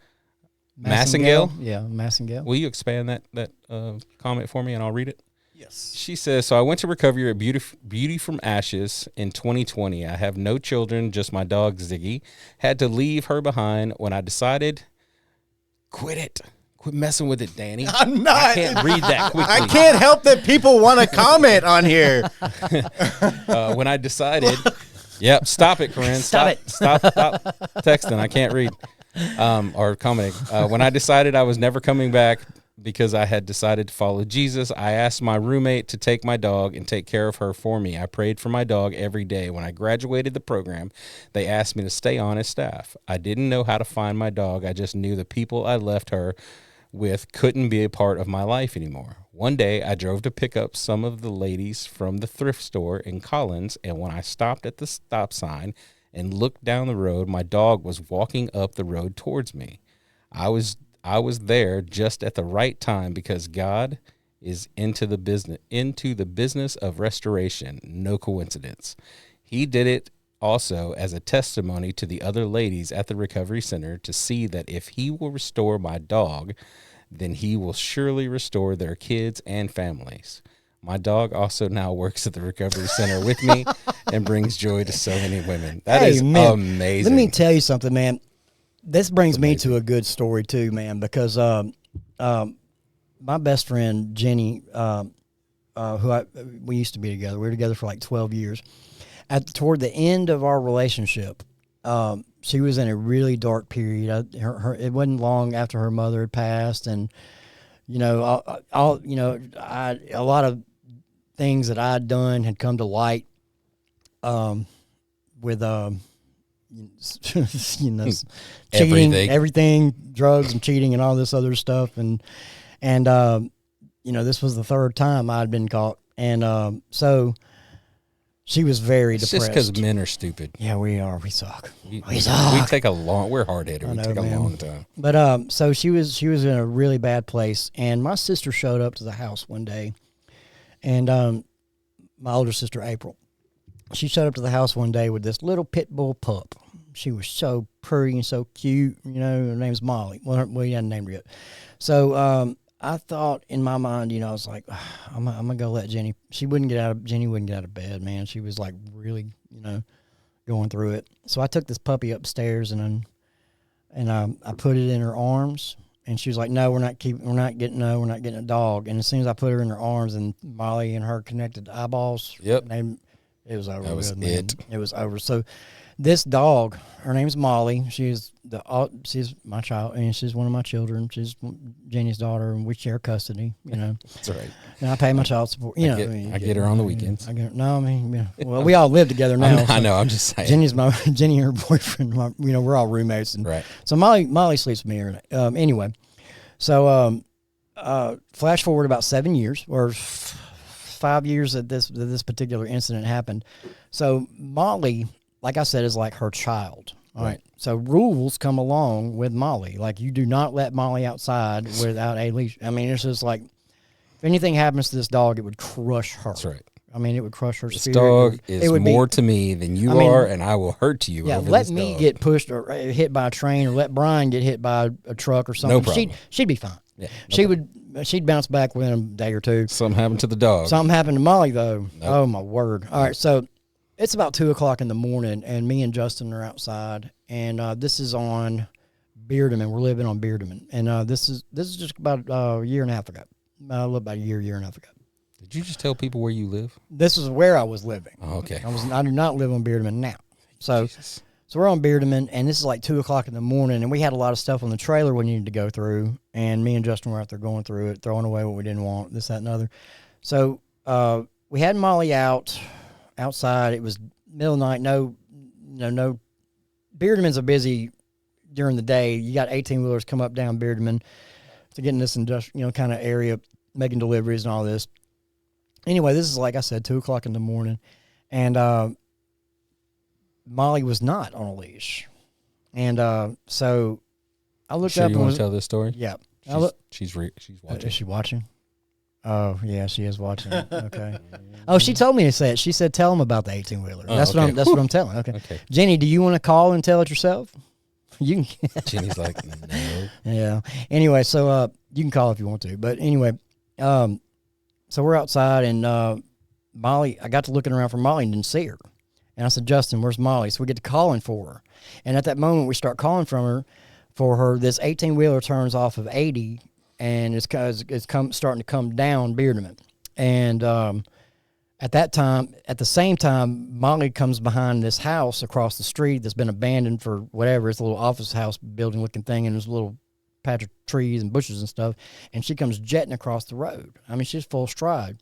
Massengale. Yeah, Massengale. Will you expand that comment for me and I'll read it? Yes. She says, so I went to recovery at Beauty from Ashes in 2020. I have no children, just my dog Ziggy. Had to leave her behind when I decided, quit messing with it, Danny. I'm not. I can't read that quickly. I can't help that people want to comment on here. When I decided, yep, stop it, Corinne. Stop texting. I can't read or commenting. When I decided I was never coming back because I had decided to follow Jesus, I asked my roommate to take my dog and take care of her for me. I prayed for my dog every day. When I graduated the program, they asked me to stay on as staff. I didn't know how to find my dog. I just knew the people I left her with couldn't be a part of my life anymore. One day, I drove to pick up some of the ladies from the thrift store in Collins, and when I stopped at the stop sign and looked down the road, my dog was walking up the road towards me. I was there just at the right time because God is into the business of restoration. No coincidence. He did it also as a testimony to the other ladies at the recovery center to see that if he will restore my dog, then he will surely restore their kids and families. My dog also now works at the recovery center with me and brings joy to so many women. That is amazing. Let me tell you something, man. This brings me to a good story too, man, because my best friend Jenny, we used to be together. We were together for like 12 years. Toward the end of our relationship, she was in a really dark period. It wasn't long after her mother had passed, and a lot of things that I'd done had come to light. With cheating, everything, drugs and cheating and all this other stuff. And this was the third time I'd been caught. And so she was very depressed. Just because men are stupid. Yeah, we are. We suck. We take we're hard-headed. We take a long time. But so she was in a really bad place. And my sister showed up to the house one day. And my older sister, April, she showed up to the house one day with this little pit bull pup. She was so pretty and so cute. Her name's Molly. Well, we hadn't named her yet. So I thought in my mind, I was like, I'm gonna go let Jenny. Jenny wouldn't get out of bed, man. She was like really, going through it. So I took this puppy upstairs and I put it in her arms. And she was like, "No, we're not getting a dog." And as soon as I put her in her arms, and Molly and her connected eyeballs, yep, it was over. That was it. It was over. So this dog, her name's Molly. She's my child, and she's one of my children. She's Jenny's daughter, and we share custody. That's right. And I pay my child support. I get her on the weekends. Well, we all live together now. I know. I'm just saying. Jenny and her boyfriend. We're all roommates, and right. So Molly sleeps with me every night. Anyway, so flash forward about 7 years or 5 years that this particular incident happened. So Molly, like I said, is like her child. Right. So rules come along with Molly. Like, you do not let Molly outside without a leash. I mean, it's just like, if anything happens to this dog, it would crush her. That's right. I mean, it would crush her spirit. This dog is more to me than you are, and I will hurt you. Yeah, over let this me dog. get pushed or hit by a train, or let Brian get hit by a truck or something. No problem. She'd be fine. Yeah, She'd bounce back within a day or two. Something happened to the dog. Something happened to Molly, though. Nope. Oh, my word. All right, so it's about 2:00 in the morning, and me and Justin are outside, and this is on Beardeman. We're living on Beardeman, and this is just about a year and a half ago. A little about a year and a half ago. Did you just tell people where you live? This is where I was living. Oh, okay. I do not live on Beardeman now. So So we're on Beardeman, and this is like 2 o'clock in the morning, and we had a lot of stuff on the trailer we needed to go through, and me and Justin were out there going through it, throwing away what we didn't want, this, that, and other. So we had Molly outside. It was middle of the night. No. Beardeman's are busy during the day. You got 18-wheelers come up down Beardeman to get in this industrial, kind of area, making deliveries and all this. Anyway, this is, like I said, 2 o'clock in the morning, and Molly was not on a leash. And so I looked up. You want to tell this story? Yeah. She's watching. Is she watching? Oh, yeah, she is watching. Okay. Oh, she told me to say it. She said, "Tell them about the 18-wheeler." Oh, that's okay. what I'm telling. Okay. Okay. Jenny, do you want to call and tell it yourself? You can. Jenny's like, no. Yeah. Anyway, so you can call if you want to. But anyway, so we're outside, and Molly, I got to looking around for Molly and didn't see her. And I said, "Justin, where's Molly?" So we get to calling for her. And at that moment, we start calling for her. This 18-wheeler turns off of 80, and it's starting to come down Beardeman. And at the same time, Molly comes behind this house across the street that's been abandoned for whatever. It's a little office house building looking thing, and there's a little patch of trees and bushes and stuff. And she comes jetting across the road. I mean, she's full stride.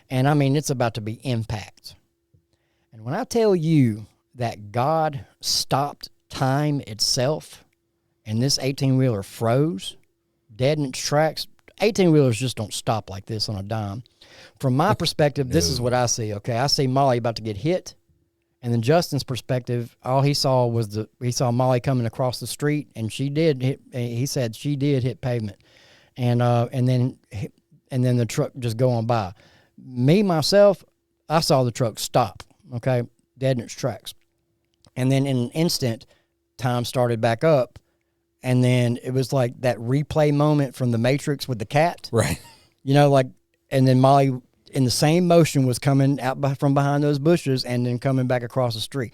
And I mean, it's about to be impact. And when I tell you that God stopped time itself and this 18-wheeler froze, dead in its tracks, 18-wheelers just don't stop like this on a dime. From my perspective, this is what I see, okay? I see Molly about to get hit, and then Justin's perspective, all he saw was he saw Molly coming across the street, and she did hit, he said she did hit pavement. And then the truck just going by. Me, myself, I saw the truck stop, okay, dead in its tracks. And then in an instant, time started back up, and then it was like that replay moment from The Matrix with the cat. Right. And then Molly, in the same motion, was coming out from behind those bushes and then coming back across the street.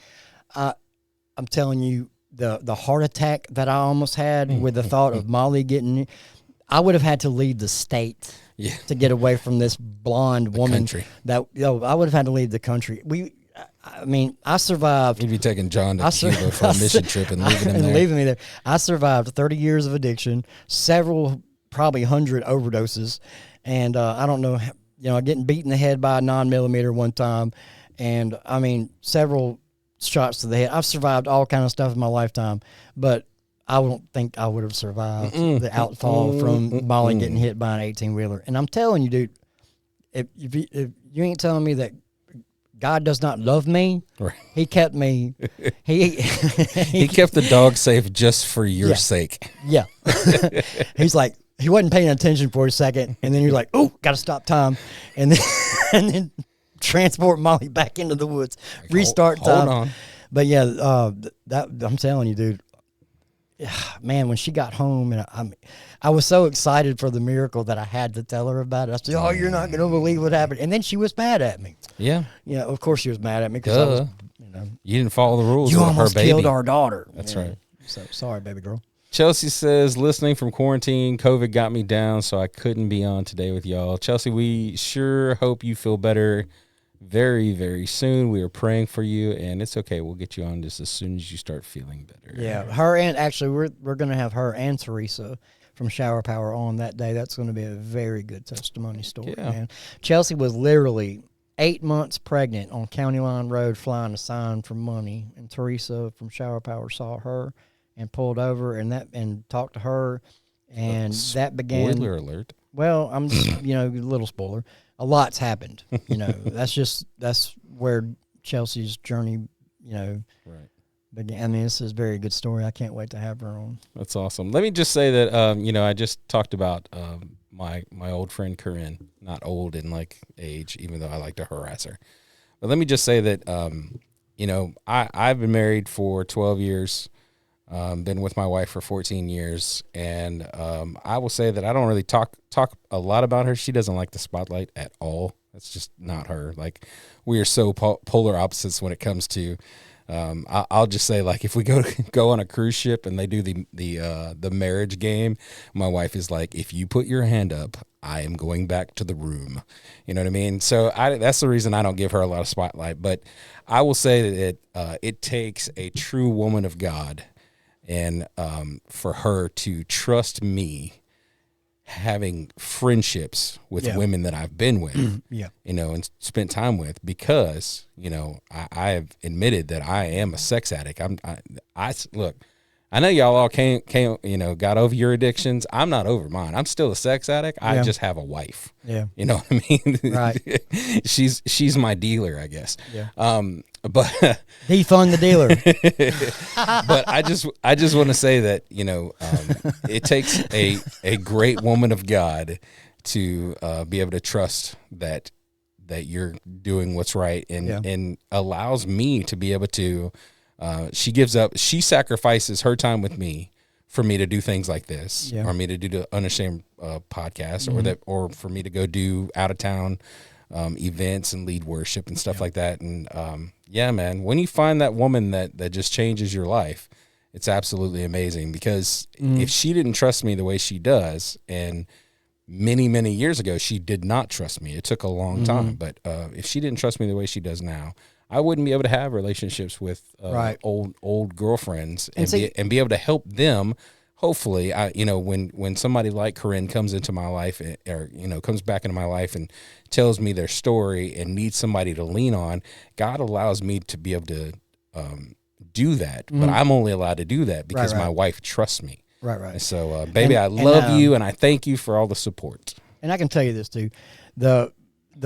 I'm telling you, the heart attack that I almost had with the thought of Molly getting, I would have had to leave the state to get away from this blonde woman. Country. I would have had to leave the country. I survived. You'd be taking John to Cuba for a mission trip and leaving him there. Leaving me there. I survived 30 years of addiction, several, probably 100 overdoses, and I don't know, getting beat in the head by a 9mm one time, and I mean, several shots to the head. I've survived all kind of stuff in my lifetime, but I don't think I would have survived the outfall from Molly getting hit by an 18-wheeler. And I'm telling you, dude, if you ain't telling me that God does not love me, right. He kept me. He kept the dog safe just for your sake. Yeah. He's like, he wasn't paying attention for a second, and then you're like, "Oh, got to stop time," and then transport Molly back into the woods, restart time. Hold on. But yeah, that I'm telling you, dude. Man, when she got home, and I was so excited for the miracle that I had to tell her about it. I said, "Oh, you're not going to believe what happened," and then she was mad at me. Yeah. Yeah, of course she was mad at me because I was, you didn't follow the rules. You with almost her baby. killed our daughter. That's right. So sorry, baby girl. Chelsea says, listening from quarantine, COVID got me down, so I couldn't be on today with y'all. Chelsea, we sure hope you feel better very, very soon. We are praying for you, and it's okay. We'll get you on just as soon as you start feeling better. Yeah, her and actually we're going to have her and Teresa from Shower Power on that day. That's going to be a very good testimony story, man. Chelsea was literally 8 months pregnant on County Line Road flying a sign for money, and Teresa from Shower Power saw her and pulled over and talked to her, and that began. Spoiler alert. Well, I'm just, a little spoiler. A lot's happened. That's where Chelsea's journey, right. began. I mean, this is a very good story. I can't wait to have her on. That's awesome. Let me just say that, I just talked about my old friend Corinne, not old in like age, even though I like to harass her. But let me just say that, I've been married for 12 years. Been with my wife for 14 years, and I will say that I don't really talk a lot about her. She doesn't like the spotlight at all. That's just not her. Like, we are so polar opposites when it comes to I'll just say, like, if we go on a cruise ship and they do the marriage game, my wife is like, if you put your hand up, I am going back to the room. You know what I mean? So that's the reason I don't give her a lot of spotlight. But I will say that it takes a true woman of God, and for her to trust me, having friendships with women that I've been with, you know, and spent time with, because, you know, I have admitted that I am a sex addict. I look, I know y'all all can't, you know, got over your addictions. I'm not over mine. I'm still a sex addict. I just have a wife. Yeah. You know what I mean? Right. she's my dealer, I guess. Yeah. But defund the dealer. But I just want to say that, you know, it takes a great woman of God to be able to trust that you're doing what's right, and allows me to be able to. She sacrifices her time with me for me to do things like this, or me to do the Unashamed podcast, or for me to go do out of town events and lead worship and stuff like that. And yeah, man, when you find that woman that just changes your life, it's absolutely amazing. Because if she didn't trust me the way she does, and many, many years ago she did not trust me, it took a long time, but if she didn't trust me the way she does now, I wouldn't be able to have relationships with old girlfriends and be able to help them. Hopefully, you know, when somebody like Corinne comes into my life, or, you know, comes back into my life and tells me their story and needs somebody to lean on, God allows me to be able to do that. But I'm only allowed to do that because my wife trusts me. Right. And so, baby, I love you, and I thank you for all the support. And I can tell you this too, the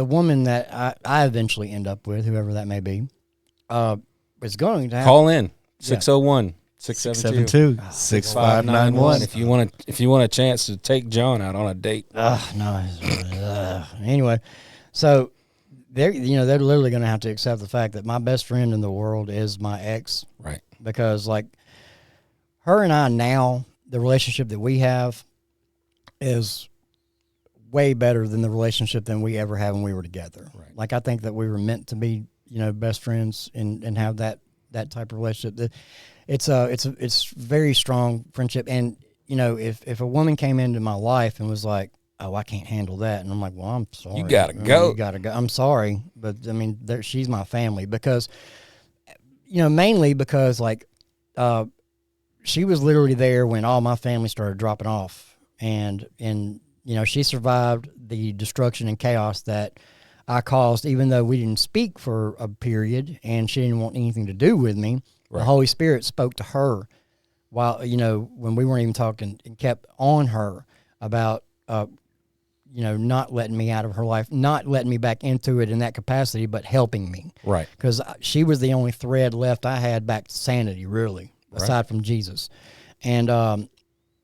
woman that I eventually end up with, whoever that may be, is going to have call in 601-672-6591 if you want a chance to take John out on a date. Anyway, so they're literally going to have to accept the fact that my best friend in the world is my ex, right? Because, like, her and I now, the relationship that we have is way better than the relationship than we ever had when we were together. Right. Like, I think that we were meant to be, you know, best friends and have that type of relationship. It's very strong friendship. And, you know, if a woman came into my life and was like, oh, I can't handle that, and I'm like, well, I'm sorry. You gotta go. You gotta go. I'm sorry, but I mean, she's my family, because, you know, mainly because, like, she was literally there when all my family started dropping off, and you know, she survived the destruction and chaos that I caused, even though we didn't speak for a period and she didn't want anything to do with me. Right. The Holy Spirit spoke to her while, you know, when we weren't even talking, and kept on her about, you know, not letting me out of her life, not letting me back into it in that capacity, but helping me. Right. Because she was the only thread left I had back to sanity, really, aside from Jesus. And,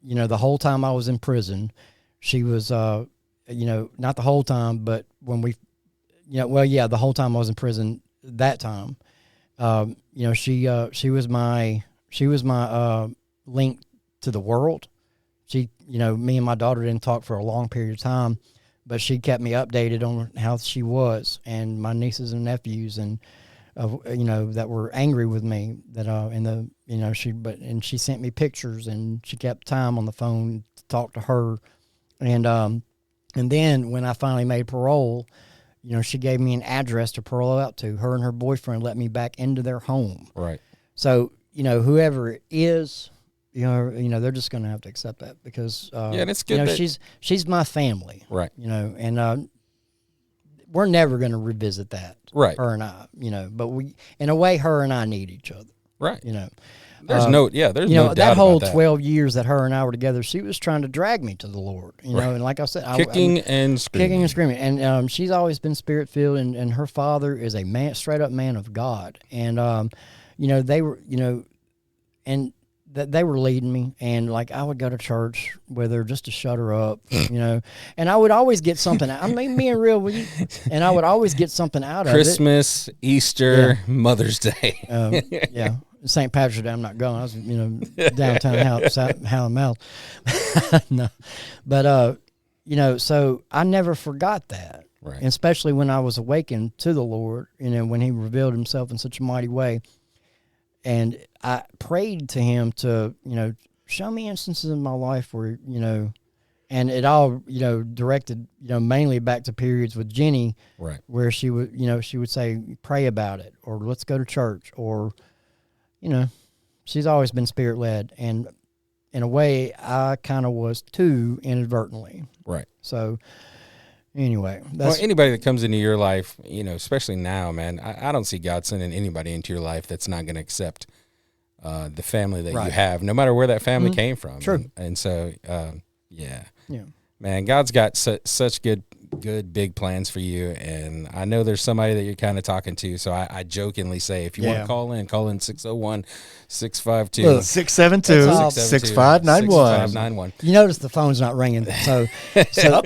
you know, the whole time I was in prison, she was, you know, not the whole time, but when we, you know, well, yeah, the whole time I was in prison that time, you know, she was my link to the world. She, you know, me and my daughter didn't talk for a long period of time, but she kept me updated on how she was, and my nieces and nephews, and, you know, that were angry with me that, you know, she sent me pictures, and she kept time on the phone to talk to her. And then when I finally made parole, you know, she gave me an address to parole out to. Her and her boyfriend let me back into their home. Right. So, you know, whoever it is, you know, they're just going to have to accept that, because, that's good. You know, she's my family. Right. You know, and we're never going to revisit that. Right. Her and I, you know, but in a way, her and I need each other. Right. You know. There's no doubt that whole about that. 12 years that her and I were together, she was trying to drag me to the Lord, you know, and like I said, kicking and screaming. And she's always been spirit filled, and her father is a man, straight up man of God. And, you know, they were, you know, and they were leading me, and like I would go to church with her just to shut her up, you know, and I would always get something out. I mean, being real with you, and I would always get something out of it. Christmas, Easter, Mother's Day. Yeah. St. Patrick's Day, I'm not going. I was, you know, downtown Howland Mouth. No. But, you know, so I never forgot that. Right. And especially when I was awakened to the Lord, you know, when he revealed himself in such a mighty way. and I prayed to him to, show me instances in my life where, and it all, directed, mainly back to periods with Jenny, Right. where she would say, pray about it, or let's go to church, or, she's always been spirit led. And in a way, I kind of was too, inadvertently. Right. So anyway, well, anybody that comes into your life, especially now, man, I don't see God sending anybody into your life that's not going to accept the family that you have, no matter where that family came from. True. And so, yeah, man, God's got such good big plans for you. And I know there's somebody that you're kind of talking to. So I jokingly say, if you want to call in 601-652. 672-6591. You notice the phone's not ringing. So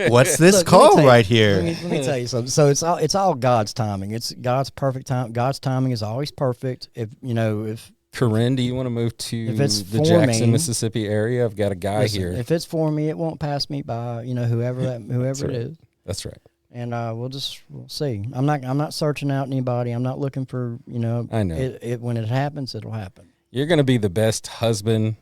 what's this look, call right here? Let me tell you something. So it's all God's timing. It's God's perfect time. God's timing is always perfect. If Corinne, do you want to move to it's the Jackson, Mississippi area? I've got a guy here. If it's for me, it won't pass me by. Whoever it is. That's right. And we'll see. I'm not searching out anybody. I'm not looking for I know. It when it happens, it'll happen. You're gonna be the best husband.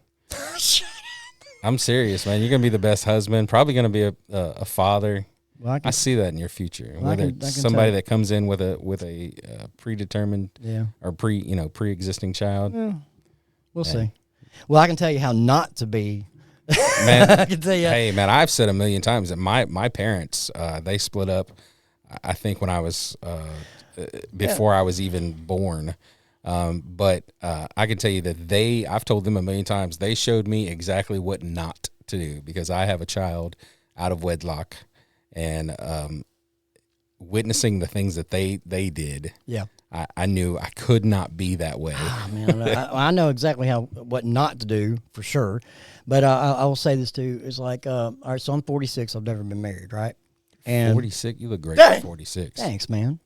I'm serious, man. You're gonna be the best husband. Probably gonna be a father. Well, I see that in your future. Well, Whether it's somebody that comes in with a predetermined or pre-existing child. Yeah. We'll see. Well, I can tell you how not to be. Man, I can tell you. Hey, man, I've said a million times that my parents they split up. I think when I was before I was even born. But I can tell you that I've told them a million times. They showed me exactly what not to do because I have a child out of wedlock. And witnessing the things that they did, I knew I could not be that way. Oh, man, I know exactly what not to do for sure. But I will say this too: is like, all right, so I'm 46. I've never been married, right? And 46, you look great for 46. Thanks, man.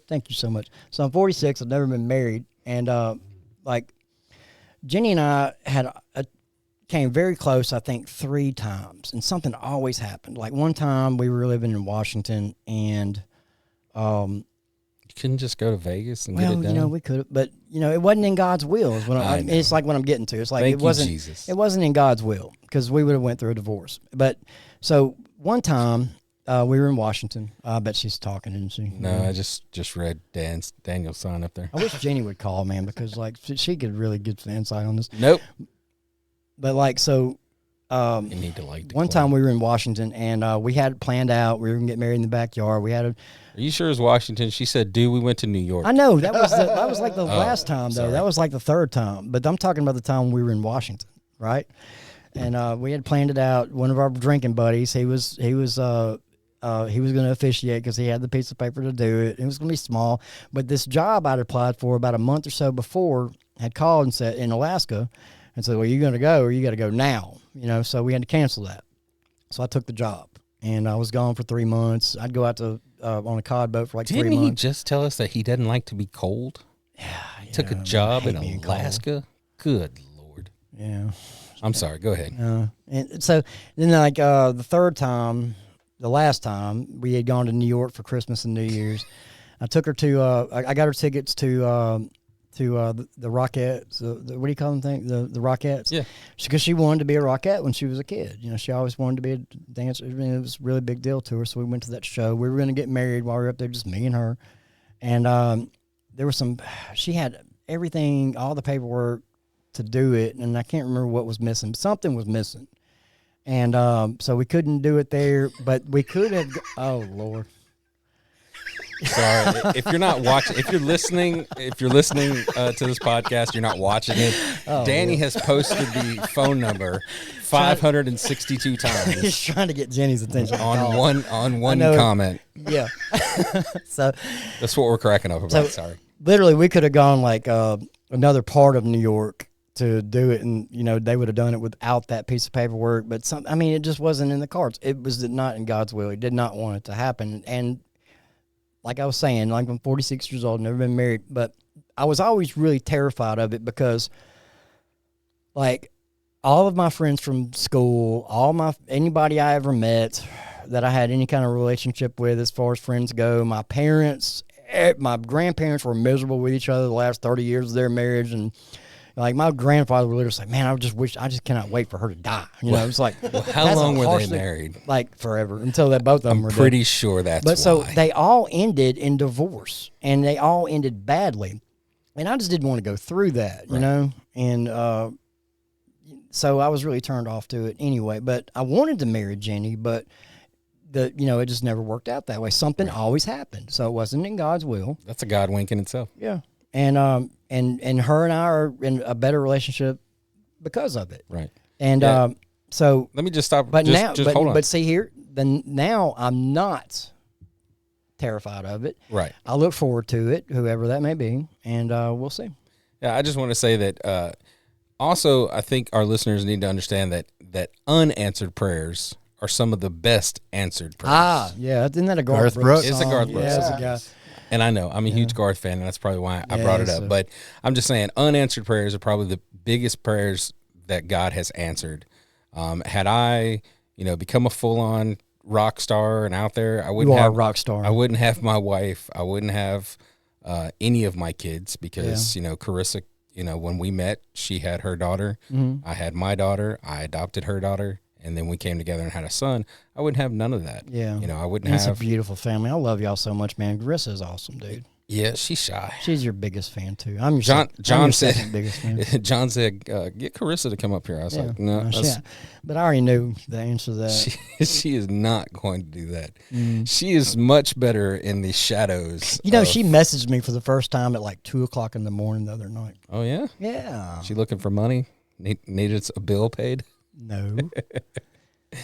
Thank you so much. So I'm 46. I've never been married, and like Jenny and I came very close, I think, 3 times, and something always happened. Like one time we were living in Washington, and you couldn't just go to Vegas and get it done. We could, but it wasn't in God's will. It's like what I'm getting to. It's like Jesus. It wasn't in God's will because we would have went through a divorce. But so one time we were in Washington. I bet she's talking, isn't she? No, I just read Daniel's sign up there. I wish Jenny would call, man, because like she could really get some insight on this. Nope. But like so, you need to like. One time we were in Washington and we had it planned out. We were gonna get married in the backyard. We had Are you sure it was Washington? She said, "Dude, we went to New York." I know that was like the last time though. Sorry. That was like the 3rd time. But I'm talking about the time we were in Washington, right? And we had planned it out. One of our drinking buddies, he was going to officiate because he had the piece of paper to do it. It was going to be small, but this job I'd applied for about a month or so before had called and said in Alaska. And said, well, you going to go or you got to go now? So we had to cancel that. So I took the job, and I was gone for 3 months. I'd go out to on a cod boat for like 3 months. Didn't he just tell us that he doesn't like to be cold? Yeah. Took a job in Alaska? Good Lord. Yeah. I'm sorry. Go ahead. And so then like the 3rd time, the last time, we had gone to New York for Christmas and New Year's. I took her to, I got her tickets to the Rockettes, what do you call them? The Rockettes? Yeah. Because she wanted to be a Rockette when she was a kid. She always wanted to be a dancer. I mean, it was a really big deal to her. So we went to that show. We were going to get married while we were up there, just me and her. And there was she had everything, all the paperwork to do it. And I can't remember what was missing. Something was missing. And so we couldn't do it there, but we could have. Oh, Lord. Sorry, if you're not watching, if you're listening to this podcast, you're not watching it. Oh, Danny has posted the phone number 562 times. He's trying to get Jenny's attention on one comment. Yeah. So that's what we're cracking up about. Sorry. Literally, we could have gone like another part of New York to do it, and they would have done it without that piece of paperwork. But it just wasn't in the cards. It was not in God's will. He did not want it to happen, and. Like I was saying, like I'm 46 years old, never been married, but I was always really terrified of it because, like, all of my friends from school, anybody I ever met that I had any kind of relationship with as far as friends go, my parents, my grandparents were miserable with each other the last 30 years of their marriage, and like my grandfather would literally say, "Man, I just cannot wait for her to die." You know, it's like, How long were they married? Like forever, until that both of them were dead. Pretty sure that's But why. so they all ended in divorce, and they all ended badly, and I just didn't want to go through that, you know, and so I was really turned off to it anyway. But I wanted to marry Jenny, but it just never worked out that way. Something always happened, so it wasn't in God's will. That's a Godwink in itself. Yeah, and her and I are in a better relationship because of it. Right. And so let me just stop. But just hold on. But see here, then now I'm not terrified of it. Right. I look forward to it, whoever that may be, and we'll see. Yeah, I just want to say that. Also, I think our listeners need to understand that unanswered prayers are some of the best answered prayers. Ah, yeah, isn't that a Garth Brooks It's a song? Garth Brooks Yeah, song. it's a guy. And I know I'm a huge Garth fan, and that's probably why I brought it up. But I'm just saying, unanswered prayers are probably the biggest prayers that God has answered. Had I, become a full-on rock star and out there, I wouldn't have a rock star. I wouldn't have my wife. I wouldn't have any of my kids because Carissa. When we met, she had her daughter. Mm-hmm. I had my daughter. I adopted her daughter. And then we came together and had a son. I wouldn't have none of that. Yeah. I wouldn't have. It's a beautiful family. I love y'all so much, man. Carissa is awesome, dude. Yeah, she's shy. She's your biggest fan, too. I'm your John said, second biggest fan. John said, get Carissa to come up here. I was like, no. But I already knew the answer to that. She is not going to do that. She is much better in the shadows. She messaged me for the first time at like 2 o'clock in the morning the other night. Oh, yeah? Yeah. She looking for money? Needed a bill paid? No.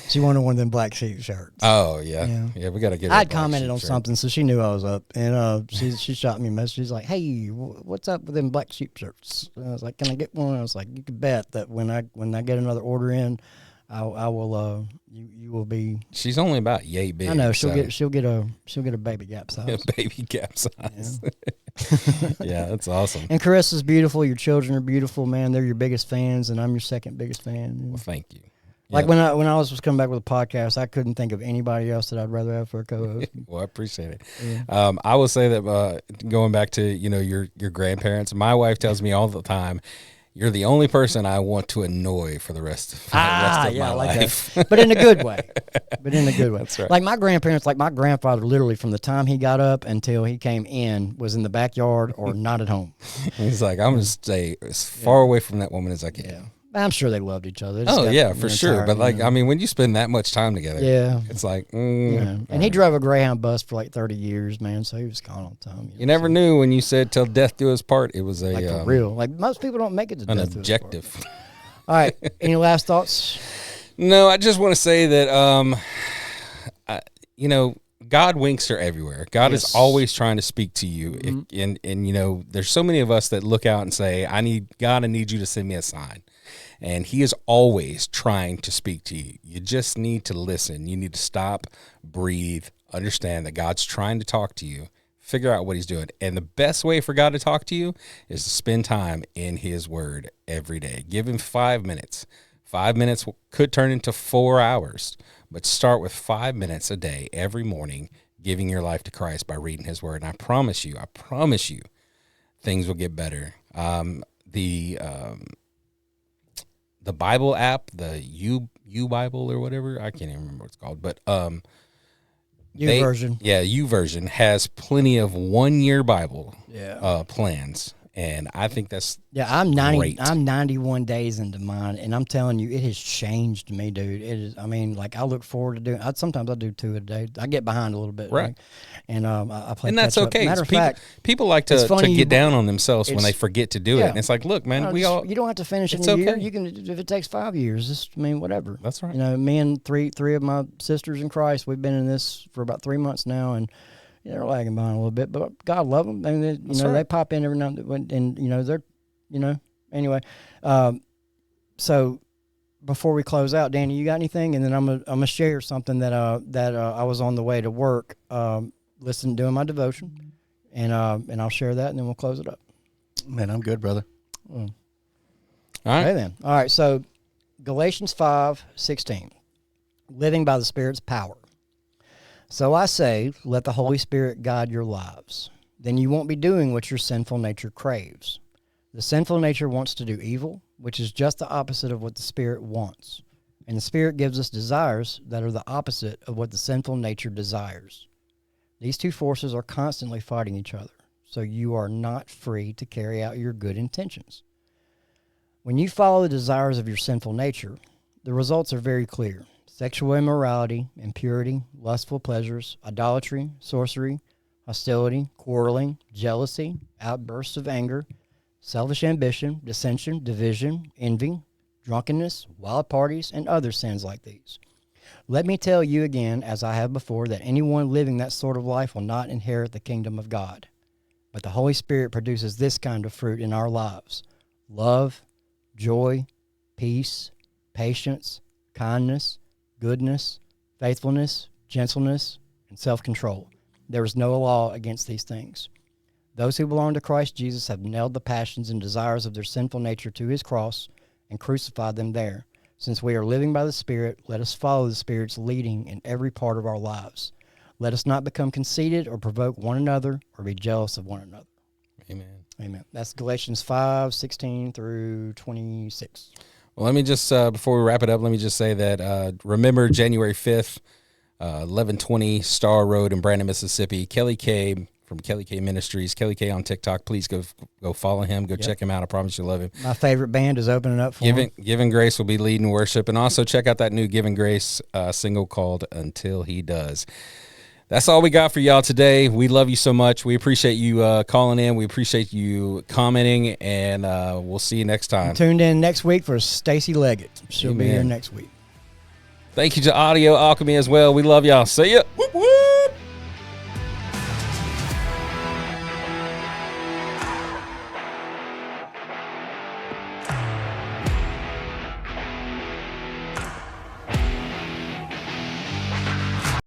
She wanted one of them black sheep shirts. Oh, yeah. Yeah, we got to get her I'd commented on something, so she knew I was up. And she shot me a message. She's like, "Hey, what's up with them black sheep shirts?" And I was like, "Can I get one?" I was like, "You can bet that when I get another order in, I will you will be." She's only about yay big. I know she'll get a baby Gap size. A baby Gap size. Yeah, that's awesome. And Carissa's beautiful. Your children are beautiful, man. They're your biggest fans, and I'm your second biggest fan. Well, thank you. Like when I was coming back with a podcast, I couldn't think of anybody else that I'd rather have for a co-host. Well, I appreciate it. Yeah. I will say that going back to your grandparents, my wife tells me all the time, you're the only person I want to annoy for the rest of my life. That. But in a good way. That's right. Like my grandparents, like my grandfather, literally from the time he got up until he came in, was in the backyard or not at home. He's like, I'm going to stay as far away from that woman as I can. Yeah. I'm sure they loved each other. For sure. But when you spend that much time together, it's like, And he drove a Greyhound bus for like 30 years, man. So he was gone all the time. You never knew when you said "till death do us part." It was like most people don't make it to death. An objective. All right. Any last thoughts? No, I just want to say that God winks are everywhere. God is always trying to speak to you, and there's so many of us that look out and say, I need you to send me a sign. And he is always trying to speak to you. You just need to listen. You need to stop, breathe, understand that God's trying to talk to you, figure out what he's doing. And the best way for God to talk to you is to spend time in his word every day. Give him 5 minutes. 5 minutes could turn into 4 hours, but start with 5 minutes a day every morning, giving your life to Christ by reading his word. And I promise you, things will get better. The Bible app, the U Bible or whatever, I can't even remember what it's called, but YouVersion has plenty of 1 year Bible plans, and I think that's I'm 91 days into mine, and I'm telling you, it has changed me, dude. It is. I mean, like I look forward to doing. Sometimes I do 2 a day. I get behind a little bit, right? And I play. And that's okay. Matter of fact, people like to get down on themselves when they forget to do it. And it's like, look, man, you don't have to finish it in a year. You can, if it takes 5 years. Whatever. That's right. Me and three of my sisters in Christ, we've been in this for about 3 months now, and they're lagging behind a little bit, but God love them. And they pop in every now and then, and they're, anyway. So before we close out, Danny, you got anything? And then I'm gonna share something that I was on the way to work, doing my devotion, and I'll share that, and then we'll close it up. Man, I'm good, brother. All right. Okay, then. All right. So Galatians 5:16, living by the Spirit's power. So I say, let the Holy Spirit guide your lives. then you won't be doing what your sinful nature craves. The sinful nature wants to do evil, which is just the opposite of what the Spirit wants. And the Spirit gives us desires that are the opposite of what the sinful nature desires. These two forces are constantly fighting each other, so you are not free to carry out your good intentions. When you follow the desires of your sinful nature, the results are very clear. Sexual immorality, impurity, lustful pleasures, idolatry, sorcery, hostility, quarreling, jealousy, outbursts of anger, selfish ambition, dissension, division, envy, drunkenness, wild parties, and other sins like these. Let me tell you again, as I have before, that anyone living that sort of life will not inherit the kingdom of God. But the Holy Spirit produces this kind of fruit in our lives: love, joy, peace, patience, kindness, goodness, faithfulness, gentleness, and self-control. There is no law against these things. Those who belong to Christ Jesus have nailed the passions and desires of their sinful nature to his cross and crucified them there. Since we are living by the Spirit, let us follow the Spirit's leading in every part of our lives. Let us not become conceited or provoke one another or be jealous of one another. Amen. Amen. That's Galatians 5:16 through 26. Well, let me just, before we wrap it up, let me just say that remember January 5th, 1120 Star Road in Brandon, Mississippi. Kelly K from Kelly K Ministries. Kelly K on TikTok. Please go follow him. Go check him out. I promise you'll love him. My favorite band is opening up for him. Giving Grace will be leading worship. And also check out that new Giving Grace single called Until He Does. That's all we got for y'all today. We love you so much. We appreciate you calling in. We appreciate you commenting, and we'll see you next time. Tuned in next week for Stacy Leggett. She'll be here next week. Thank you to Audio Alchemy as well. We love y'all. See ya. Woo-woo.